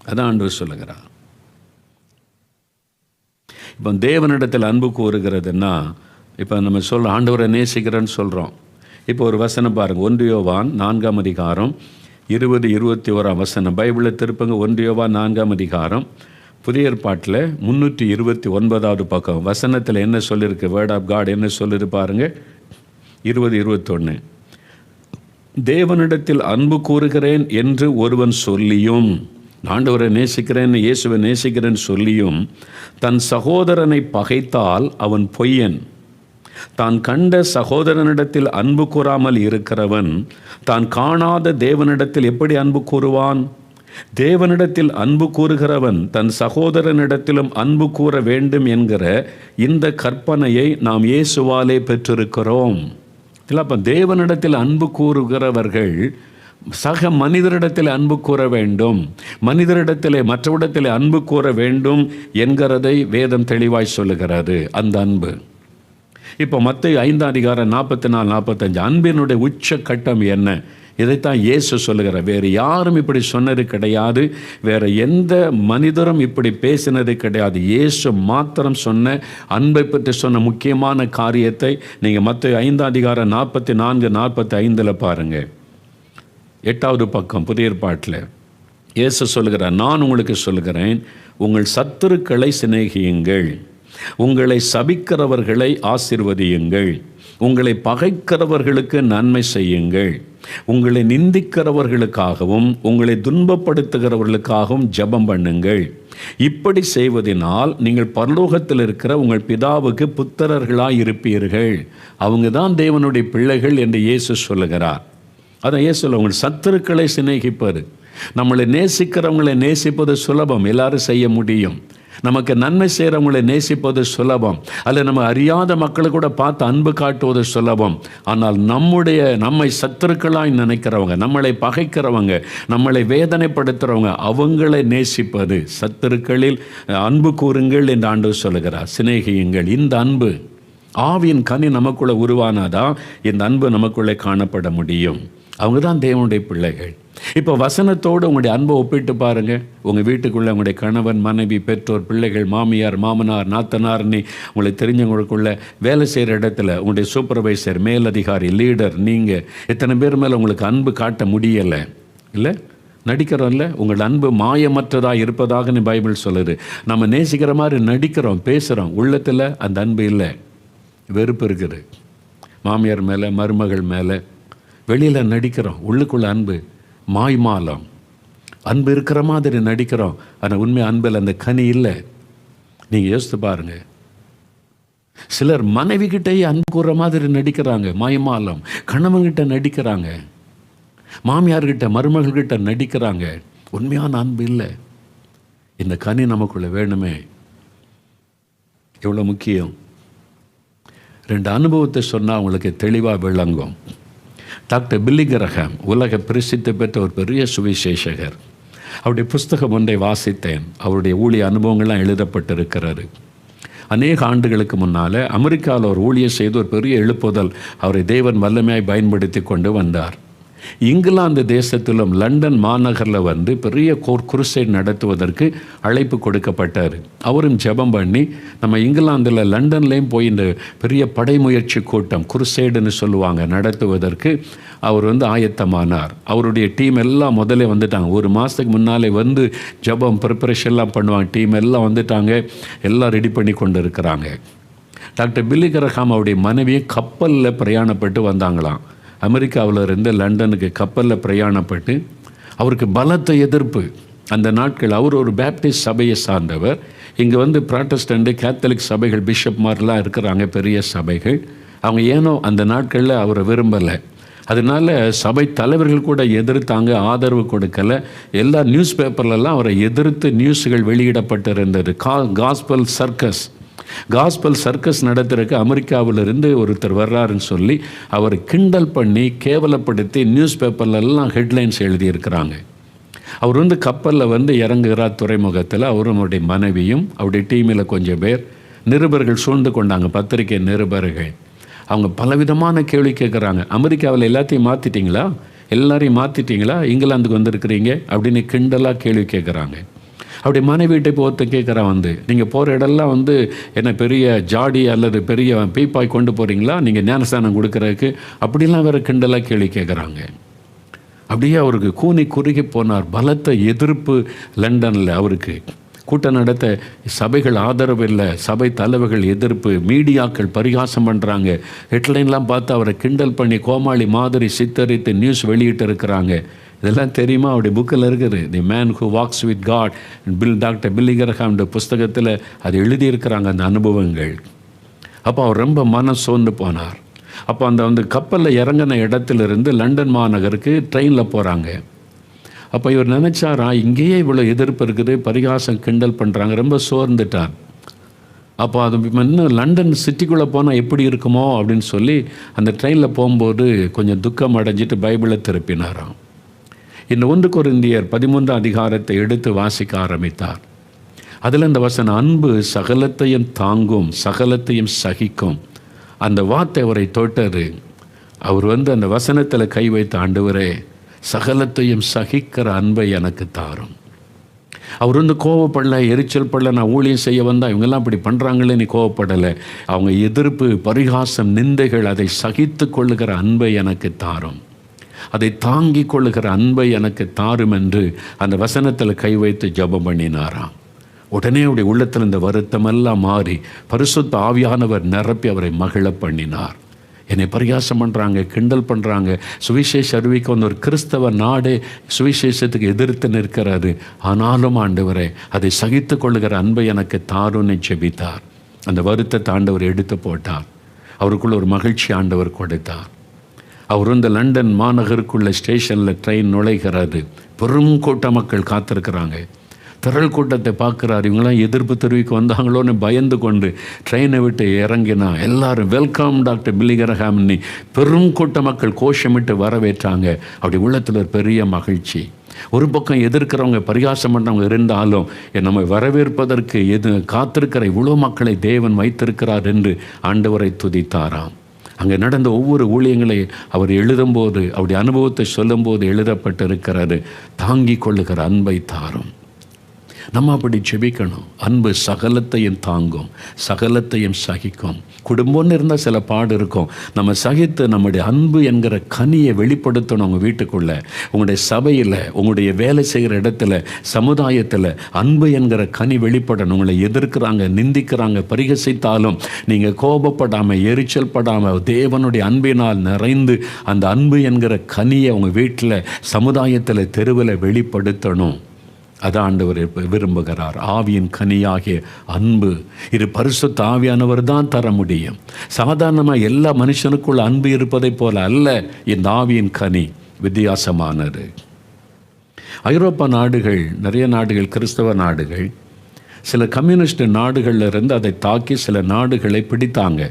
அதான் ஆண்டவர் சொல்லுகிறார். இப்போ தேவனிடத்தில் அன்பு கூறுகிறதுன்னா, இப்போ நம்ம சொல்ல ஆண்டவரை நேசிக்கிறேன்னு சொல்கிறோம். இப்போ ஒரு வசனம் பாருங்கள், 1 யோவான் 4ஆம் அதிகாரம் 20-21 வசனம். பைபிளில் திருப்பங்க 1 யோவான் 4ஆம் அதிகாரம், புதிய ஏற்பாட்டில் 329வது பக்கம். வசனத்தில் என்ன சொல்லியிருக்கு? வேர்ட் ஆஃப் காட் என்ன சொல்லுது பாருங்க. 20-21. தேவனிடத்தில் அன்பு கூறுகிறேன் என்று ஒருவன் சொல்லியும், ஆண்டவரை நேசிக்கிறேன், இயேசுவை நேசிக்கிறேன் சொல்லியும் தன் சகோதரனை பகைத்தால் அவன் பொய்யன். தான் கண்ட சகோதரனிடத்தில் அன்பு கூறாமல் இருக்கிறவன் தான் காணாத தேவனிடத்தில் எப்படி அன்பு கூறுவான்? தேவனிடத்தில் அன்பு கூறுகிறவன் தன் சகோதரனிடத்திலும் அன்பு கூற வேண்டும் என்கிற இந்த கற்பனையை நாம் இயேசுவாலே பெற்றிருக்கிறோம். இல்லை, அப்போ தேவனிடத்தில் அன்பு கூறுகிறவர்கள் சக மனிதரிடத்தில் அன்பு கூற வேண்டும், மனிதரிடத்திலே மற்றவிடத்திலே அன்பு கூற வேண்டும் என்கிறதை வேதம் தெளிவாய் சொல்லுகிறது. அந்த அன்பு இப்போ மத்தேயு 5ஆம் அதிகாரம் 44-45 அன்பினுடைய உச்ச கட்டம் என்ன? இதைத்தான் இயேசு சொல்லுகிறார். வேறு யாரும் இப்படி சொன்னது கிடையாது, வேறு எந்த மனிதரும் இப்படி பேசினது கிடையாது. இயேசு மாத்திரம் சொன்ன அன்பை பற்றி சொன்ன முக்கியமான காரியத்தை நீங்கள் மத்தேயு 5ஆம் அதிகாரம் 44-45 பாருங்கள். 8வது பக்கம் புதிய ஏற்பாட்டில் இயேசு சொல்லுகிறார், நான் உங்களுக்கு சொல்லுகிறேன், உங்கள் சத்துருக்களை சிநேகியுங்கள், உங்களை சபிக்கிறவர்களை ஆசீர்வதியுங்கள், உங்களை பகைக்கிறவர்களுக்கு நன்மை செய்யுங்கள், உங்களை நிந்திக்கிறவர்களுக்காகவும் உங்களை துன்பப்படுத்துகிறவர்களுக்காகவும் ஜெபம் பண்ணுங்கள். இப்படி செய்வதனால் நீங்கள் பரலோகத்தில் இருக்கிற உங்கள் பிதாவுக்கு புத்திரர்களாய் இருப்பீர்கள். அவங்க தான் தேவனுடைய பிள்ளைகள் என்று இயேசு சொல்லுகிறார். அதான் இயேசு சொல்ல, உங்கள் சத்துருக்களை சிநேகிப்பது. நம்மளை நேசிக்கிறவங்களை நேசிப்பது சுலபம், எல்லாரும் செய்ய முடியும். நமக்கு நன்மை செய்கிறவங்களை நேசிப்பது சுலபம், அல்ல நம்ம அறியாத மக்களை கூட பார்த்து அன்பு காட்டுவது சுலபம். ஆனால் நம்மை சத்துருக்களாய் நினைக்கிறவங்க, நம்மளை பகைக்கிறவங்க, நம்மளை வேதனைப்படுத்துகிறவங்க, அவங்களை நேசிப்பது. சத்துருக்களில் அன்பு கூறுங்கள் என்று ஆண்டவர் சொல்லுகிறார், சிநேகியுங்கள். இந்த அன்பு ஆவியின் கனி நமக்குள்ளே உருவானாதான் இந்த அன்பு நமக்குள்ளே காணப்பட முடியும். அவங்க தான் தேவனுடைய பிள்ளைகள். இப்போ வசனத்தோடு உங்களுடைய அன்பை ஒப்பிட்டு பாருங்கள். உங்கள் வீட்டுக்குள்ளே உங்களுடைய கணவன், மனைவி, பெற்றோர், பிள்ளைகள், மாமியார், மாமனார், நாத்தனார்னு உங்களுக்கு தெரிஞ்சவங்களுக்குள்ள, வேலை செய்கிற இடத்துல உங்களுடைய சூப்பர்வைசர், மேலதிகாரி, லீடர், நீங்கள் இத்தனை பேர் மேலே உங்களுக்கு அன்பு காட்ட முடியலை இல்லை? நடிக்கிறோம்ல. உங்கள் அன்பு மாயமற்றதாக இருப்பதாக பைபிள் சொல்லுது. நம்ம நேசிக்கிற மாதிரி நடிக்கிறோம், பேசுகிறோம், உள்ளத்தில் அந்த அன்பு இல்லை, வெறுப்பு இருக்குது. மாமியார் மேலே, மருமகள் மேலே வெளியில் நடிக்கிறோம், உள்ளுக்குள்ள அன்பு மாய்மாலம். அன்பு இருக்கிற மாதிரி நடிக்கிறோம், ஆனால் உண்மை அன்பில் அந்த கனி இல்லை. நீங்கள் யோசித்து பாருங்கள். சிலர் மனைவி கிட்டேயே அன்பு கூற மாதிரி நடிக்கிறாங்க, மாய்மாலம். கணவன்கிட்ட நடிக்கிறாங்க, மாமியார்கிட்ட, மருமகள்கிட்ட நடிக்கிறாங்க, உண்மையான அன்பு இல்லை. இந்த கனி நமக்குள்ளே வேணுமே. எவ்வளோ முக்கியம். 2 அனுபவத்தை சொன்னால் அவங்களுக்கு தெளிவாக விளங்கும். டாக்டர் பில்லி கிரஹாம் உலக பிரசித்தி பெற்ற ஒரு பெரிய சுவிசேஷகர். அவருடைய புஸ்தகம் ஒன்றை வாசித்தேன். அவருடைய ஊழிய அனுபவங்கள்லாம் எழுதப்பட்டிருக்கிறாரு. அநேக ஆண்டுகளுக்கு முன்னால் அமெரிக்காவில் ஒரு ஊழியர் செய்து ஒரு பெரிய எழுப்புதல் அவரை தேவன் வல்லமையாய் பயன்படுத்தி கொண்டு வந்தார். இங்கிலாந்து தேசத்திலும் லண்டன் மாநகரில் பெரிய குருசைட் நடத்துவதற்கு அழைப்பு கொடுக்கப்பட்டார். அவரும் ஜெபம் பண்ணி நம்ம இங்கிலாந்தில் லண்டன்லேயும் போய் இந்த பெரிய படைமுயற்சி கூட்டம், குருசைடுன்னு சொல்லுவாங்க, நடத்துவதற்கு அவர் ஆயத்தமானார். அவருடைய டீம் எல்லாம் முதலே வந்துட்டாங்க. 1 மாதத்துக்கு முன்னாலே ஜெபம் ப்ரிப்பரேஷன்லாம் பண்ணுவாங்க. டீம் எல்லாம் வந்துட்டாங்க, எல்லாம் ரெடி பண்ணி கொண்டு இருக்கிறாங்க. டாக்டர் பில்லி கிரஹாம் அவருடைய மனைவியை கப்பலில் பிரயாணப்பட்டு வந்தாங்களாம். அமெரிக்காவில் இருந்து லண்டனுக்கு கப்பலில் பிரயாணப்பட்டு, அவருக்கு பலத்த எதிர்ப்பு. அந்த நாட்கள் அவர் ஒரு பேப்டிஸ்ட் சபையை சார்ந்தவர். இங்கே ப்ராட்டஸ்டண்ட், கேத்தலிக் சபைகள், பிஷப்மாரெலாம் இருக்கிறாங்க, பெரிய சபைகள். அவங்க ஏனோ அந்த நாட்களில் அவரை விரும்பலை. அதனால் சபை தலைவர்கள் கூட எதிர்த்தாங்க, ஆதரவு கொடுக்கலை. எல்லா நியூஸ் பேப்பர்லலாம் அவரை எதிர்த்து நியூஸ்கள் வெளியிடப்பட்டிருந்தது. காஸ்பல் சர்க்கஸ் நடத்துறதுக்கு அமெரிக்காவிலிருந்து ஒருத்தர் வர்றாருன்னு சொல்லி அவர் கிண்டல் பண்ணி கேவலப்படுத்தி நியூஸ் பேப்பர்லெல்லாம் ஹெட்லைன்ஸ் எழுதியிருக்கிறாங்க. அவர் கப்பலில் இறங்குகிறார் துறைமுகத்தில். அவரும் அவருடைய மனைவியும் அவருடைய டீமில் கொஞ்சம் பேர் நிருபர்கள் சூழ்ந்து கொண்டாங்க, பத்திரிகை நிருபர்கள். அவங்க பலவிதமான கேள்வி கேட்குறாங்க. அமெரிக்காவில் எல்லாத்தையும் மாற்றிட்டீங்களா, எல்லாரையும் மாற்றிட்டீங்களா, இங்கிலாந்துக்கு வந்திருக்கிறீங்க அப்படின்னு கிண்டலாக கேள்வி கேட்குறாங்க. அப்படி மனைவிட்டே போட்டு கேட்குறான், நீங்கள் போகிற இடம்லாம் என்ன பெரிய ஜாடி அல்லது பெரிய பீப்பாய் கொண்டு போகிறீங்களா நீங்கள் ஞானஸ்தானம் கொடுக்குறதுக்கு, அப்படிலாம் வேறு கிண்டலாக கேள்வி கேட்குறாங்க. அப்படியே அவருக்கு கூனி குறுகி போனார். பலத்த எதிர்ப்பு லண்டனில். அவருக்கு கூட்டம் நடத்த சபைகள் ஆதரவு இல்லை, சபை தலைவர்கள் எதிர்ப்பு, மீடியாக்கள் பரிகாசம் பண்ணுறாங்க. ஹெட்லைன்லாம் பார்த்து அவரை கிண்டல் பண்ணி கோமாளி மாதிரி சித்தரித்து நியூஸ் வெளியிட்டு இருக்கிறாங்க. இதெல்லாம் தெரியுமா? அவருடைய புக்கில் இருக்குது, the man who walks with God. Doctor Billy Graham புஸ்தகத்தில் அது எழுதியிருக்கிறாங்க அந்த அனுபவங்கள். அப்போ அவர் ரொம்ப மனம் சோர்ந்து போனார். அப்போ அந்த கப்பலில் இறங்கின இடத்துலேருந்து லண்டன் மாநகருக்கு ட்ரெயினில் போகிறாங்க. அப்போ இவர் நினச்சாரா, இங்கேயே இவ்வளோ எதிர்ப்பு இருக்குது, பரிகாசம் கிண்டல் பண்ணுறாங்க, ரொம்ப சோர்ந்துட்டார். அப்போ அது இன்னும் லண்டன் சிட்டிக்குள்ளே போனால் எப்படி இருக்குமோ அப்படின்னு சொல்லி அந்த ட்ரெயினில் போகும்போது கொஞ்சம் துக்கம் அடைஞ்சிட்டு பைபிளை திருப்பினாராம். இந்த 1 கொரிந்தியர் 13 அதிகாரத்தை எடுத்து வாசிக்க ஆரம்பித்தார். அதில் இந்த வசனம், அன்பு சகலத்தையும் தாங்கும், சகலத்தையும் சகிக்கும். அந்த வார்த்தை அவரை தொட்டது. அவர் அந்த வசனத்தில் கை வைத்த, ஆண்டவரே சகலத்தையும் சகிக்கிற அன்பை எனக்கு தாரும். அவர் கோவப்படலை, எரிச்சல் படலை. நான் ஊழியம் செய்ய வந்தால் இவங்கெல்லாம் இப்படி பண்ணுறாங்களே நீ கோவப்படலை. அவங்க எதிர்ப்பு, பரிகாசம், நிந்தைகள், அதை சகித்து கொள்ளுகிற அன்பை எனக்கு தாரும், அதை தாங்கி கொள்ளுகிற அன்பை எனக்கு தாரும் என்று அந்த வசனத்தில் கை வைத்து ஜெபம் பண்ணினாராம். உடனே அவருடைய உள்ளத்தில் இந்த வருத்தமெல்லாம் மாறி பரிசுத்த ஆவியானவர் நிரப்பி அவரை மகிழ பண்ணினார். என்னை பரிகாசம் பண்ணுறாங்க, கிண்டல் பண்ணுறாங்க, சுவிசேஷ அறிவிக்க ஒரு கிறிஸ்தவ நாடே சுவிசேஷத்துக்கு எதிர்த்து நிற்கிறாரு, ஆனாலும் ஆண்டவரே அதை சகித்து கொள்ளுகிற அன்பை எனக்கு தாருன்னு ஜெபித்தார். அந்த வருத்தத்தை ஆண்டவர் எடுத்து போட்டார். அவருக்குள்ள ஒரு மகிழ்ச்சி ஆண்டவர் கொடுத்தார். அவர் இந்த லண்டன் மாநகருக்குள்ள ஸ்டேஷனில் ட்ரெயின் நுழைகிறாரு. பெரும் கூட்ட மக்கள் காத்திருக்கிறாங்க. திரள் கூட்டத்தை பார்க்குறாரு. இவங்களாம் எதிர்ப்பு தெரிவிக்க வந்தாங்களோன்னு பயந்து கொண்டு ட்ரெயினை விட்டு இறங்கினா எல்லாரும் வெல்கம் டாக்டர் பில்லி கிரஹாம்னு பெரும் கூட்ட மக்கள் கோஷமிட்டு வரவேற்றாங்க. அப்படி உள்ளத்தில் ஒரு பெரிய மகிழ்ச்சி. ஒரு பக்கம் எதிர்க்கிறவங்க பரிகாசம் பண்ணவங்க இருந்தாலும் நம்மை வரவேற்பதற்கு காத்திருக்கிற இவ்வளோ மக்களை தேவன் வைத்திருக்கிறார் என்று ஆண்டவரை துதித்தாராம். அங்கே நடந்த ஒவ்வொரு ஊழியங்களை அவர் எழுதும்போது, அவருடைய அனுபவத்தை சொல்லும்போது எழுதப்பட்டிருக்கிறாரு, தாங்கி கொள்ளுகிற அன்பை தாரும். நம்ம அப்படி செபிக்கணும். அன்பு சகலத்தையும் தாங்கும், சகலத்தையும் சகிக்கும். குடும்பம்னு இருந்தால் சில பாடு இருக்கும். நம்ம சகித்து நம்முடைய அன்பு என்கிற கனியை வெளிப்படுத்தணும். உங்கள் வீட்டுக்குள்ளே, உங்களுடைய சபையில், உங்களுடைய வேலை செய்கிற இடத்துல, சமுதாயத்தில் அன்பு என்கிற கனி வெளிப்படணும். உங்களை எதிர்க்கிறாங்க, நிந்திக்கிறாங்க, பரிகசித்தாலும் நீங்கள் கோபப்படாமல், எரிச்சல் படாமல், தேவனுடைய அன்பினால் நிறைந்து அந்த அன்பு என்கிற கனியை உங்கள் வீட்டில், சமுதாயத்தில், தெருவில் வெளிப்படுத்தணும். அதான் ஆண்டவர் விரும்புகிறார். ஆவியின் கனியாகிய அன்பு இது பரிசுத்த ஆவியானவர் தான் தர முடியும். சாதாரணமாக எல்லா மனுஷனுக்குள்ள அன்பு இருப்பதை போல அல்ல இந்த ஆவியின் கனி, வித்தியாசமானது. ஐரோப்பா நாடுகள், நிறைய நாடுகள், கிறிஸ்தவ நாடுகள், சில கம்யூனிஸ்ட் நாடுகளில் இருந்து அதை தாக்கி சில நாடுகளை பிடித்தாங்க.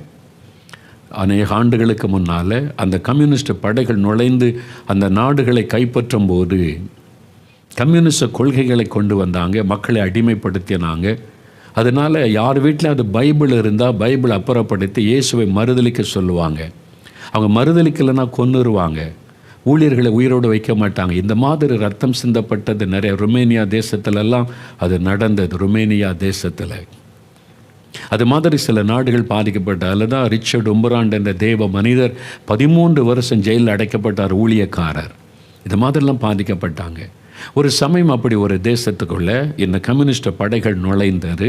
அநேக ஆண்டுகளுக்கு முன்னால் அந்த கம்யூனிஸ்ட் படைகள் நுழைந்து அந்த நாடுகளை கைப்பற்றும் போது கம்யூனிஸ்ட கொள்கைகளை கொண்டு வந்தாங்க, மக்களை அடிமைப்படுத்தினாங்க. அதனால் யார் வீட்டில் அது பைபிள் இருந்தால் பைபிள் அப்புறப்படுத்தி இயேசுவை மறுதலிக்க சொல்லுவாங்க. அவங்க மறுதலிக்கலைன்னா கொன்னுருவாங்க. ஊழியர்களை உயிரோடு வைக்க மாட்டாங்க. இந்த மாதிரி ரத்தம் சிந்தப்பட்டது நிறைய ருமேனியா தேசத்துலலாம் அது நடந்தது. ருமேனியா தேசத்தில் அது மாதிரி சில நாடுகள் பாதிக்கப்பட்ட. அதில் தான் ரிச்சர்ட் உம்பராண்ட் என்ற தேவ மனிதர் 13 வருஷம் ஜெயிலில் அடைக்கப்பட்டார், ஊழியக்காரர். இது மாதிரிலாம் பாதிக்கப்பட்டாங்க. ஒரு சமயம் அப்படி ஒரு தேசத்துக்குள்ளே இந்த கம்யூனிஸ்ட் படைகள் நுழைந்தது.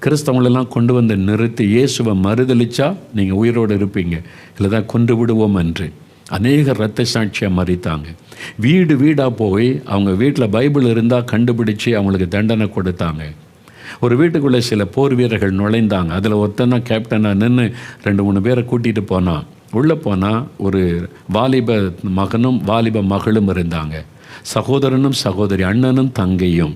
கிறிஸ்தவங்களெல்லாம் கொண்டு வந்து நிறுத்தி இயேசுவை மறுதலிச்சா நீங்கள் உயிரோடு இருப்பீங்க, இல்லை தான் கொண்டு விடுவோம் என்று அநேக இரத்த சாட்சியாக மறித்தாங்க. வீடு வீடாக போய் அவங்க வீட்டில் பைபிள் இருந்தால் கண்டுபிடிச்சி அவங்களுக்கு தண்டனை கொடுத்தாங்க. ஒரு வீட்டுக்குள்ளே சில போர் வீரர்கள் நுழைந்தாங்க. அதில் ஒருத்தனா கேப்டனாக நின்று 2-3 பேரை கூட்டிகிட்டு போனான். உள்ளே போனால் ஒரு வாலிப மகனும் வாலிப மகளும் இருந்தாங்க. சகோதரனும் சகோதரி, அண்ணனும் தங்கையும்.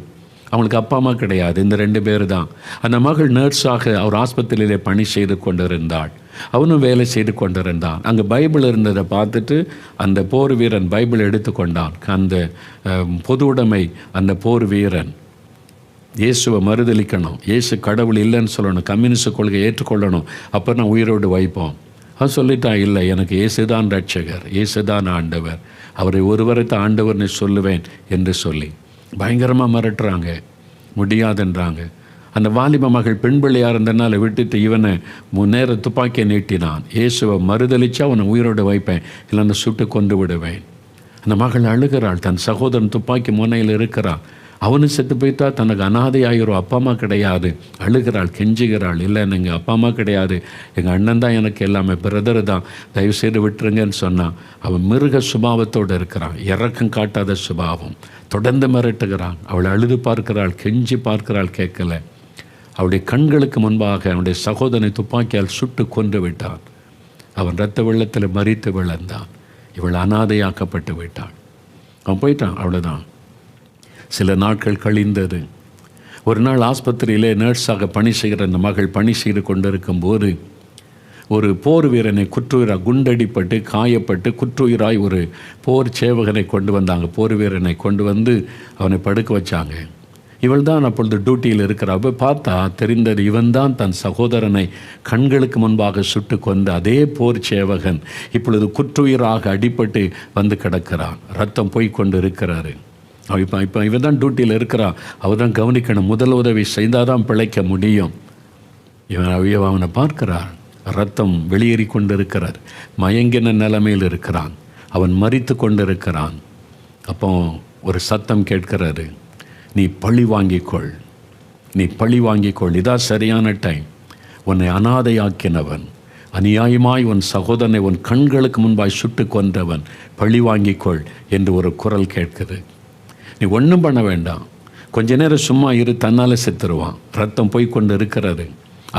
அவங்களுக்கு அப்பா அம்மா கிடையாது, இந்த 2 பேர் தான். அந்த மகள் நர்ஸாக அவர் ஆஸ்பத்திரியிலே பணி செய்து கொண்டிருந்தாள். அவனும் வேலை செய்து கொண்டிருந்தான். அங்கே பைபிள் இருந்ததை பார்த்துட்டு அந்த போர் வீரன் பைபிள் எடுத்து கொண்டான். அந்த பொது உடைமை அந்த போர் வீரன் இயேசுவை மறுதலிக்கணும், இயேசு கடவுள் இல்லைன்னு சொல்லணும், கம்யூனிஸ்ட் கொள்கை ஏற்றுக்கொள்ளணும், அப்போ நான் உயிரோடு வைப்போம். அவன் சொல்லிட்டான், இல்லை, எனக்கு இயேசுதான் ரட்சகர், இயேசுதான் ஆண்டவர், அவரை ஒருவரை தான் ஆண்டவர்னு சொல்லுவேன் என்று சொல்லி பயங்கரமாக மிரட்டுறாங்க. முடியாதுன்றாங்க. அந்த வாலிப மகள் பெண் பிள்ளையாக இருந்தனால விட்டுட்டு இவனை முன்னேற துப்பாக்கியை நீட்டினான். இயேசுவை மறுதலிச்சா அவனை உயிரோடு வைப்பேன், இல்லைன்னா சுட்டு கொண்டு விடுவேன். அந்த மகள் அழுகிறாள். தன் சகோதரன் துப்பாக்கி முனையில் இருக்கிறான். அவனு செத்து போய்த்தா தனக்கு அனாதை ஆகிரும், அப்பா அம்மா கிடையாது. அழுகிறாள், கெஞ்சுகிறாள், இல்லை எங்கள் அப்பா அம்மா கிடையாது, எங்கள் அண்ணன் தான் எனக்கு எல்லாமே, பிரதர் தான், தயவுசெய்து விட்டுருங்கன்னு சொன்னான். அவன் மிருக சுபாவத்தோடு இருக்கிறான், இறக்கம் காட்டாத சுபாவம். தொடர்ந்து மிரட்டுகிறான். அவளை அழுது பார்க்கிறாள், கெஞ்சி பார்க்கிறாள், கேட்கல. அவளுடைய கண்களுக்கு முன்பாக அவனுடைய சகோதரனை துப்பாக்கியால் சுட்டு கொன்று விட்டான். அவன் இரத்த வெள்ளத்தில் மரித்து விழுந்தான். இவள் அனாதையாக்கப்பட்டு விட்டாள். அவன் போயிட்டான், அவ்வளோதான். சில நாட்கள் கழிந்தது. ஒரு நாள் ஆஸ்பத்திரியிலே நர்ஸாக பணி செய்கிற அந்த மகள் பணி செய்து கொண்டிருக்கும் போது ஒரு போர் வீரனை குற்றுயிராக குண்டடிப்பட்டு காயப்பட்டு குற்றுயிராய் ஒரு போர் சேவகனை கொண்டு வந்தாங்க. போர் வீரனை கொண்டு வந்து அவனை படுக்க வச்சாங்க. இவள் தான் அப்பொழுது டியூட்டியில் இருக்கிறாள். பார்த்தா தெரிந்தது, இவன் தான் தன் சகோதரனை கண்களுக்கு முன்பாக சுட்டு கொண்டு அதே போர் சேவகன் இப்பொழுது குற்றுயிராக அடிபட்டு வந்து கிடக்கிறான். ரத்தம் போய் கொண்டு இருக்கிறாரு. இப்போ இவன் தான் டியூட்டியில் இருக்கிறான். அவள் தான் கவனிக்கணும். முதல் உதவி செய்தால் தான் பிழைக்க முடியும். இவன் அவனை பார்க்கிறான். ரத்தம் வெளியேறி கொண்டு இருக்கிறார். மயங்கின நிலைமையில் இருக்கிறான். அவன் மரித்து கொண்டு இருக்கிறான். அப்போ ஒரு சத்தம் கேட்கிறாரு, நீ பழி வாங்கிக்கொள், நீ பழி வாங்கிக்கொள், இதான் சரியான டைம். உன்னை அனாதையாக்கினவன், அநியாயமாய் உன் சகோதரனை உன் கண்களுக்கு முன்பாய் சுட்டு கொன்றவன், பழி வாங்கிக்கொள் என்று ஒரு குரல் கேட்குது. நீ ஒன்றும் பண்ண வேண்டாம், கொஞ்ச நேரம் சும்மா இரு, தன்னால் செத்துருவான். ரத்தம் போய் கொண்டு இருக்கிறது,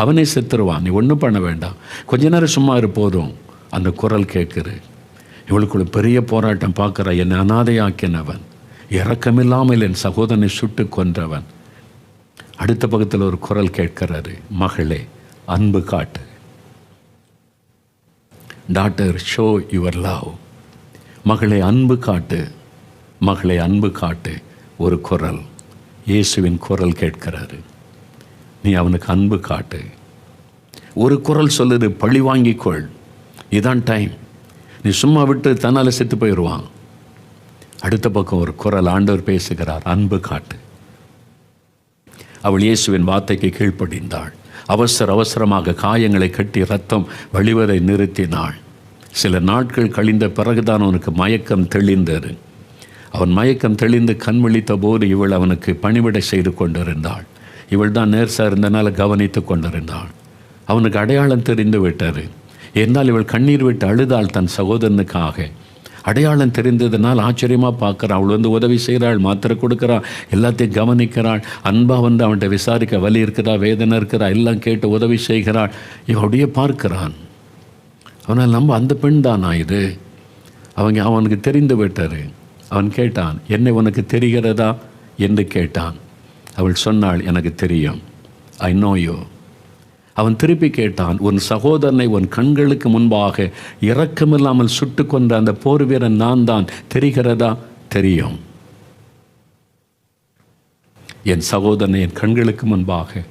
அவனே செத்துருவான், நீ ஒன்றும் பண்ண வேண்டாம், கொஞ்ச நேரம் சும்மா இரு போதும். அந்த குரல் கேட்குது. இவளுக்குள்ள பெரிய போராட்டம் பார்க்குறா. என்னை அனாதையாக்கினவன், இரக்கமில்லாமல் என் சகோதரனை சுட்டு கொன்றவன், அடுத்த பக்கத்தில் ஒரு குரல் கேட்கிறாரு, மகளே அன்பு காட்டு. Daughter show your love. மகளே அன்பு காட்டு, மகளே அன்பு காட்டு. ஒரு குரல், இயேசுவின் குரல் கேட்கிறாரு, நீ அவனுக்கு அன்பு காட்டு. ஒரு குரல் சொல்லுது, பழி வாங்கிக்கொள், இதான் டைம், நீ சும்மா விட்டு தன்னால் செத்து போயிடுவான். அடுத்த பக்கம் ஒரு குரல் ஆண்டவர் பேசுகிறார், அன்பு காட்டு. அவள் இயேசுவின் வார்த்தைக்கு கீழ்ப்படிந்தாள். அவசரமாக காயங்களை கட்டி ரத்தம் வழிவதை நிறுத்தினாள். சில நாட்கள் கழிந்த பிறகுதான் அவனுக்கு மயக்கம் தெளிந்தது. அவன் மயக்கம் தெளிந்து கண் விழித்த போது இவள் அவனுக்கு பணிவிடை செய்து கொண்டிருந்தாள். இவள் தான் நேர்ஸாக இருந்தனால கவனித்து கொண்டிருந்தாள். அவனுக்கு அடையாளம் தெரிந்து விட்டார். என்றால் இவள் கண்ணீர் விட்டு அழுதாள் தன் சகோதரனுக்காக. அடையாளம் தெரிந்ததுனால் ஆச்சரியமாக பார்க்குறாள். அவள் வந்து உதவி செய்கிறாள், மாத்திரை கொடுக்குறாள், எல்லாத்தையும் கவனிக்கிறாள். அன்பாக வந்து அவன்கிட்ட விசாரிக்க, வலி இருக்கிறா, வேதனை இருக்கிறா, எல்லாம் கேட்டு உதவி செய்கிறாள். இவன் அப்படியே பார்க்கிறான். அவனால் நம்ம அந்த பெண் தானா இது? அவனுக்கு தெரிந்து விட்டார். அவன் கேட்டான், என்னை உனக்கு தெரிகிறதா என்று கேட்டான். அவள் சொன்னாள், எனக்கு தெரியும், ஐ நோ யூ. அவன் திருப்பி கேட்டான், உன் சகோதரனை உன் கண்களுக்கு முன்பாக இரக்கமில்லாமல் சுட்டு கொண்ட அந்த போர் வீரன் நான் தான், தெரிகிறதா? தெரியும். என் சகோதரனை என் கண்களுக்கு முன்பாக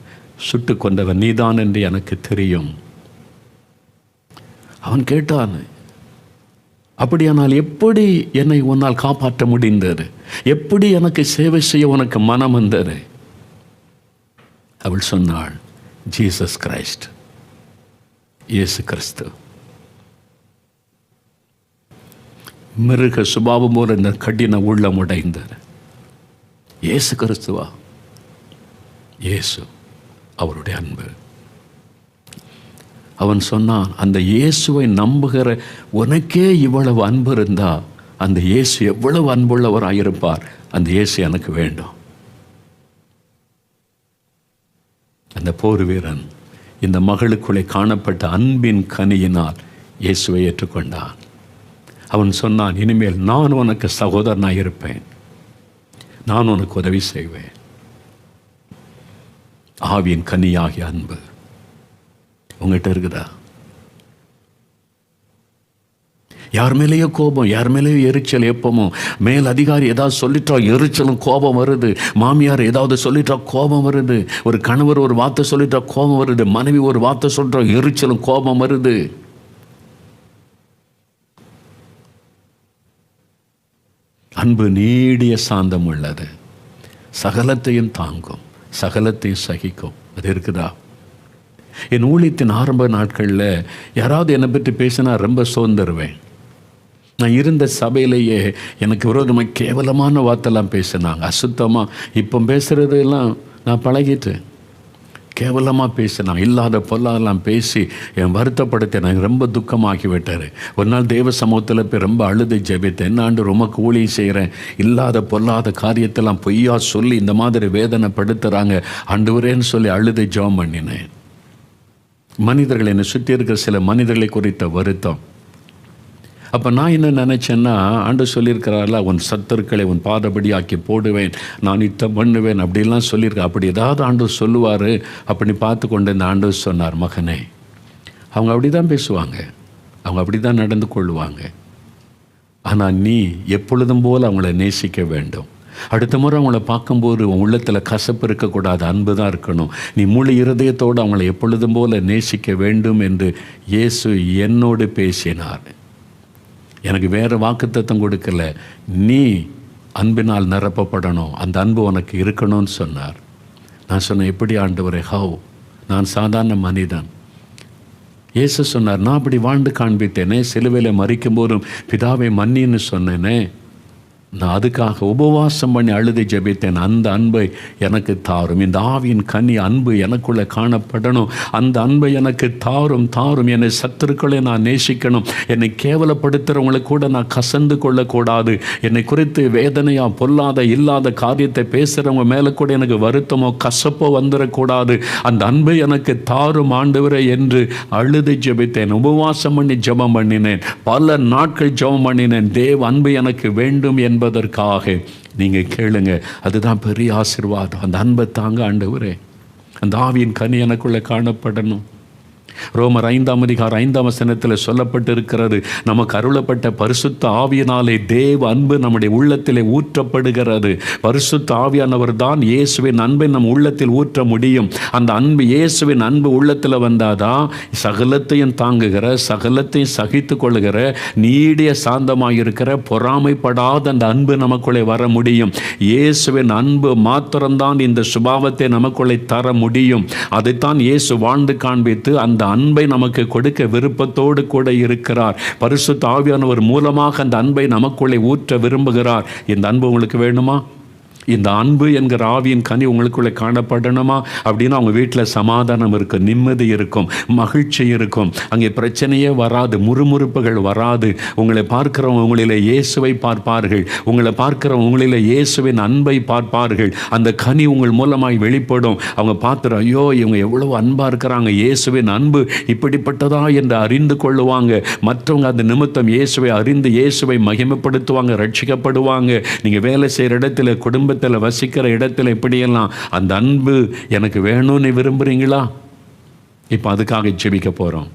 சுட்டு கொண்டவன் நீதான் என்று எனக்கு தெரியும். அவன் கேட்டான், அப்படியானால் எப்படி என்னை உன்னால் காப்பாற்ற முடிந்தது? எப்படி எனக்கு சேவை செய்ய உனக்கு மனம் வந்தது? அவள் சொன்னாள், ஜீசஸ் கிரைஸ்ட், இயேசு கிறிஸ்து. மிருக சுபாவம் போல இந்த கடின உள்ளம் உடைந்தது. இயேசு கிறிஸ்துவா? இயேசு, அவருடைய அன்பு. அவன் சொன்னான், அந்த இயேசுவை நம்புகிற உனக்கே இவ்வளவு அன்பு இருந்தா அந்த இயேசு எவ்வளவு அன்புள்ளவராயிருப்பார். அந்த இயேசு எனக்கு வேண்டும். அந்த போர் வீரன் இந்த மகளுக்குள்ளே காணப்பட்ட அன்பின் கனியினால் இயேசுவை ஏற்றுக்கொண்டான். அவன் சொன்னான், இனிமேல் நான் உனக்கு சகோதரனாக இருப்பேன், நான் உனக்கு உதவி செய்வேன். ஆவியின் கனியாகிய அன்பு உங்கள்கிட்ட இருக்குதா? யார் மேலேயோ கோபம், யார் மேலேயோ எரிச்சல். எப்பவும் மேல் அதிகாரி ஏதாவது சொல்லிட்டா எரிச்சலும் கோபம் வருது. மாமியார் ஏதாவது சொல்லிட்டா கோபம் வருது. ஒரு கணவர் ஒரு வார்த்தை சொல்லிட்டா கோபம் வருது. மனைவி ஒரு வார்த்தை சொல்லிட்டா எரிச்சலும் கோபம் வருது. அன்பு நீடிய சாந்தம் உள்ளது, சகலத்தையும் தாங்கும், சகலத்தையும் சகிக்கும். அது இருக்குதா? என் ஊழியத்தின் ஆரம்ப நாட்களில் யாராவது என்னை பற்றி பேசினா ரொம்ப சோர்ந்துருவேன். நான் இருந்த சபையிலேயே எனக்கு விரோதமாக கேவலமான வார்த்தைலாம் பேசினாங்க, அசுத்தமாக. இப்போ பேசுகிறதெல்லாம் நான் பழகிட்டேன். கேவலமாக பேசினாங்க, இல்லாத பொல்லாதெல்லாம் பேசி என் வருத்தப்படுத்த எனக்கு ரொம்ப துக்கமாகி விட்டார். ஒரு நாள் தேவ சமூகத்தில் போய் ரொம்ப அழுது ஜெபித்தேன். என்ன ஆண்டு ரொம்ப ஊழியம் செய்கிறேன், இல்லாத பொல்லாத காரியத்தெல்லாம் பொய்யா சொல்லி இந்த மாதிரி வேதனைப்படுத்துகிறாங்க ஆண்டவரேன்னு சொல்லி அழுது ஜெபம் பண்ணினேன். மனிதர்கள் என்னை சுற்றி இருக்கிற சில மனிதர்களை குறித்த வருத்தம். அப்போ நான் என்ன நினச்சேன்னா, ஆண்டு சொல்லியிருக்கிறாரா, உன் சத்துருக்களை உன் பாதபடி ஆக்கி போடுவேன், நான் யுத்தம் பண்ணுவேன் அப்படிலாம் சொல்லியிருக்கேன். அப்படி ஏதாவது ஆண்டு சொல்லுவார். அப்படி பார்த்து கொண்டு இந்த ஆண்டு சொன்னார், மகனே, அவங்க அப்படி தான் பேசுவாங்க, அவங்க அப்படி தான் நடந்து கொள்ளுவாங்க. ஆனால் நீ எப்பொழுதும் போல் அவங்கள நேசிக்க வேண்டும். அடுத்த முறை அவங்கள பார்க்கும்போது உன் உள்ளத்தில் கசப்பு இருக்கக்கூடாது, அன்பு தான் இருக்கணும். நீ முழு இருதயத்தோடு அவங்கள எப்பொழுதும் போல நேசிக்க வேண்டும் என்று இயேசு என்னோடு பேசினார். எனக்கு வேறு வாக்குத்தத்தம் கொடுக்கல. நீ அன்பினால் நிரப்பப்படணும், அந்த அன்பு உனக்கு இருக்கணும்னு சொன்னார். நான் சொன்னேன், எப்படி ஆண்டவரே? ஹவ்? நான் சாதாரண மனிதன். இயேசு சொன்னார், நான் அப்படி வாழ்ந்து காண்பித்தேனே, சிலுவையில் மரிக்கும் போதும் பிதாவை மன்னின்னு சொன்னேனே, நான் அதுக்காக உபவாசம் பண்ணி அழுது ஜெபித்தேன். அந்த அன்பை எனக்கு தாரும். இந்த ஆவியின் கனி அன்பு எனக்குள்ளே காணப்படணும். அந்த அன்பை எனக்கு தாரும். என்னை சத்துருக்களை நான் நேசிக்கணும். என்னை கேவலப்படுத்துகிறவங்களை கூட நான் கசந்து கொள்ளக்கூடாது. என்னை குறித்து வேதனையாக பொல்லாத இல்லாத காரியத்தை பேசுகிறவங்க மேலே கூட எனக்கு வருத்தமோ கசப்போ வந்துடக்கூடாது. அந்த அன்பை எனக்கு தாரும் ஆண்டவரே என்று அழுது ஜெபித்தேன். உபவாசம் பண்ணி ஜெபம் பண்ணினேன். பல நாட்கள் ஜெபம் பண்ணினேன். தேவ அன்பு எனக்கு வேண்டும் என்பதை என்பதற்காக நீங்கள் கேளுங்க. அதுதான் பெரிய ஆசீர்வாதம். அந்த அன்பை தாங்க ஆண்டவரே. அந்த ஆவியின் கனி எனக்குள்ளே காணப்படணும். ரோமர் 5:5 சொல்லப்பட்டிருக்கிறது, நமக்கு அருளப்பட்ட பரிசுத்த ஆவியினாலே தேவ அன்பு நம்முடைய உள்ளத்திலே ஊற்றப்படுகிறது. பரிசுத்த ஆவியானவர் தான் இயேசுவின் அன்பை நம் உள்ளத்தில் ஊற்ற முடியும். அந்த அன்பு, இயேசுவின் அன்பு உள்ளத்தில் வந்தாதான் சகலத்தையும் தாங்குகிற, சகலத்தையும் சகித்து கொள்ளுகிற, நீடிய சாந்தமாயிருக்கிற, பொறாமைப்படாத அந்த அன்பு நமக்குள்ளே வர முடியும். இயேசுவின் அன்பு மாத்திரம்தான் இந்த சுபாவத்தை நமக்குள்ளே தர முடியும். அதைத்தான் இயேசு வாழ்ந்து காண்பித்து அந்த அன்பை நமக்கு கொடுக்க விருப்பத்தோடு கூட இருக்கிறார். பரிசுத்த ஆவியானவர் மூலமாக அந்த அன்பை நமக்குள்ளே ஊற்ற விரும்புகிறார். இந்த அன்பு உங்களுக்கு வேணுமா? இந்த அன்பு என்கிற ஆவியின் கனி உங்களுக்குள்ளே காணப்படணுமா? அப்படின்னா அவங்க வீட்டில் சமாதானம் இருக்கும், நிம்மதி இருக்கும், மகிழ்ச்சி இருக்கும். அங்கே பிரச்சனையே வராது, முறுமுறுப்புகள் வராது. உங்களை பார்க்கிறவங்க உங்களிலே இயேசுவை பார்ப்பார்கள். உங்களை பார்க்கிறவங்க உங்களிலே இயேசுவின் அன்பை பார்ப்பார்கள். அந்த கனி உங்கள் மூலமாய் வெளிப்படும். அவங்க பார்த்துரு, ஐயோ இவங்க எவ்வளவு அன்பாக இருக்கிறாங்க, இயேசுவின் அன்பு இப்படிப்பட்டதா என்று அறிந்து கொள்ளுவாங்க. மற்றவங்க அந்த நிமித்தம் இயேசுவை அறிந்து இயேசுவை மகிமைப்படுத்துவாங்க, ரட்சிக்கப்படுவாங்க. நீங்கள் வேலை செய்கிற இடத்துல, குடும்ப வசிக்கிற இடத்துல எப்படியெல்லாம் அந்த அன்பு எனக்கு வேணும்னு விரும்புறீங்களா? இப்போ அதுக்காக ஜெபிக்க போகிறோம்.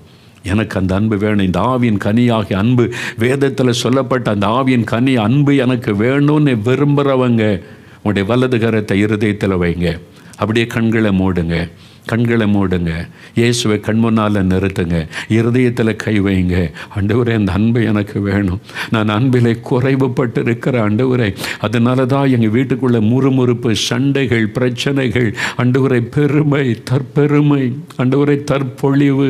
எனக்கு அந்த அன்பு வேணும். இந்த ஆவியின் கனியாகிய அன்பு, வேதத்தில் சொல்லப்பட்ட அந்த ஆவியின் கனி அன்பு எனக்கு வேணும்னு விரும்புகிறவங்க உங்களுடைய வலது கரத்தை இருதயத்தில் வைங்க. அப்படியே கண்களை மூடுங்க. இயேசுவை கண் முன்னால் நிறுத்துங்க. இருதயத்தில் கை வைங்க. ஆண்டவரே, அந்த அன்பு எனக்கு வேணும். நான் அன்பிலே குறைவுபட்டு இருக்கிற ஆண்டவரே, அதனால தான் எங்கள் வீட்டுக்குள்ளே முறுமுறுப்பு, சண்டைகள், பிரச்சனைகள், ஆண்டவரே பெருமை, தற்பெருமை, ஆண்டவரே தற்பொழிவு,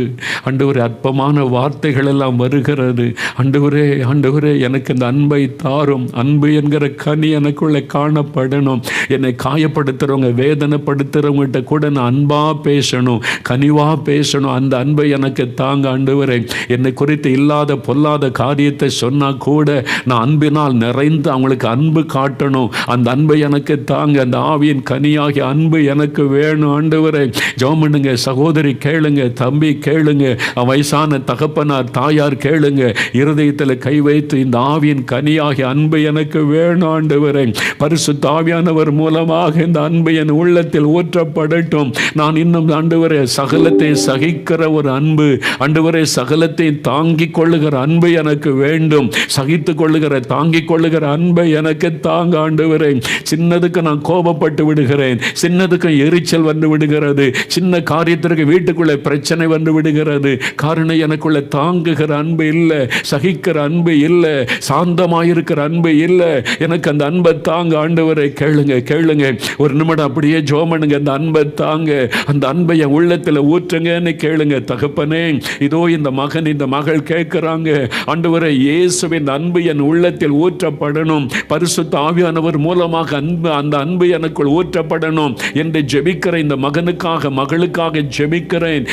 ஆண்டவரே அற்பமான வார்த்தைகள் எல்லாம் வருகிறது. ஆண்டவரே எனக்கு இந்த அன்பை தாரும். அன்பு என்கிற கனி எனக்குள்ளே காணப்படணும். என்னை காயப்படுத்துகிறவங்க, வேதனைப்படுத்துகிறவங்ககிட்ட கூட நான் அன்பா பேசணும், கனிவா பேசணும். அந்த அன்பை எனக்கு தாங்க ஆண்டவரே. என்னை குறித்து இல்லாத பொல்லாத காரியத்தை சொன்னா கூட நான் அன்பினால் நிறைந்து அவங்களுக்கு அன்பு காட்டணும். அந்த அன்பை எனக்கு தாங்க. அந்த ஆவியின் கனியாகிய அன்பு எனக்கு வேணும் ஆண்டவரே. ஜெபம் பண்ணுங்க. சகோதரி கேளுங்க, தம்பி கேளுங்க, வயசான தகப்பனார் தாயார் கேளுங்க. இருதயத்தில் கை வைத்து இந்த ஆவியின் கனியாகிய அன்பு எனக்கு வேணும் ஆண்டவரே. பரிசுத்த ஆவியானவர் மூலமாக இந்த அன்பு என் உள்ளத்தில் ஊற்றப்படட்டும். நான் இன்னும் ஆண்டவரே சகலத்தை சகிக்கிற ஒரு அன்பு, ஆண்டவரே சகலத்தை தாங்கிக் கொள்ளுகிற அன்பு எனக்கு வேண்டும். சகித்து கொள்ளுகிற, தாங்கிக் கொள்ளுகிற அன்பை எனக்கு தாங்க ஆண்டவரே. சின்னதுக்கு நான் கோபப்பட்டு விடுகிறேன், சின்னதுக்கு எரிச்சல் வந்து விடுகிறது, சின்ன காரியத்திற்கு வீட்டுக்குள்ளே பிரச்சனை வந்து விடுகிறது. காரணம் எனக்குள்ள தாங்குகிற அன்பு இல்லை, சகிக்கிற அன்பு இல்லை, சாந்தமாயிருக்கிற அன்பு இல்லை. எனக்கு அந்த அன்பை தாங்க ஆண்டவரை. கேளுங்க. ஒரு நிமிடம் அப்படியே ஜெபம் பண்ணுங்க. அந்த அன்பை தாங்க, அந்த அன்பை என் உள்ளத்தில் ஊற்றுங்கன்னு கேளுங்க. தகப்பனே, இதோ இந்த மகன், இந்த மகள் கேட்கிறாங்க, ஆண்டவரே இயேசுவின் அன்பு என் உள்ளத்தில் ஊற்றப்படணும். பரிசுத்த ஆவியானவர் மூலமாக அந்த அன்பு எனக்குள் ஊற்றப்படணும் என்று ஜெபிக்கிற இந்த மகனுக்காக, மகளுக்காக ஜெபிக்கிறேன்.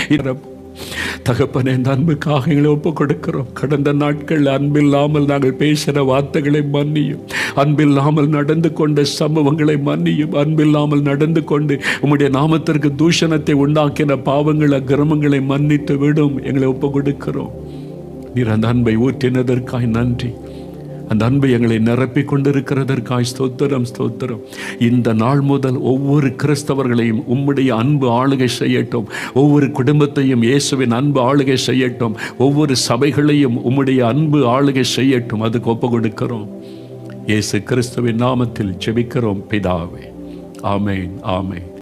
தகப்பனே, இந்த அன்புக்காக எங்களை ஒப்புக் கொடுக்கிறோம். கடந்த நாட்கள் அன்பில்லாமல் நாங்கள் பேசுகிற வார்த்தைகளை மன்னியும், அன்பில்லாமல் நடந்து கொண்ட சம்பவங்களை மன்னியும், அன்பில்லாமல் நடந்து கொண்டு உம்முடைய நாமத்திற்கு தூஷணத்தை உண்டாக்கின பாவங்கள், அக்கிரமங்களை மன்னித்து விடும். எங்களை ஒப்புக் கொடுக்கிறோம். நீர் அந்த அன்பை ஊற்றினதற்காய் நன்றி. அந்த அன்பு எங்களை நிரப்பிக் கொண்டிருக்கிறதற்காய் ஸ்தோத்திரம். இந்த நாள் முதல் ஒவ்வொரு கிறிஸ்தவர்களையும் உம்முடைய அன்பு ஆளுகை செய்யட்டும். ஒவ்வொரு குடும்பத்தையும் இயேசுவின் அன்பு ஆளுகை செய்யட்டும். ஒவ்வொரு சபைகளையும் உம்முடைய அன்பு ஆளுகை செய்யட்டும். அதுக்கு ஒப்பு கொடுக்கிறோம். இயேசு கிறிஸ்துவின் நாமத்தில் ஜெபிக்கிறோம் பிதாவே. ஆமென்.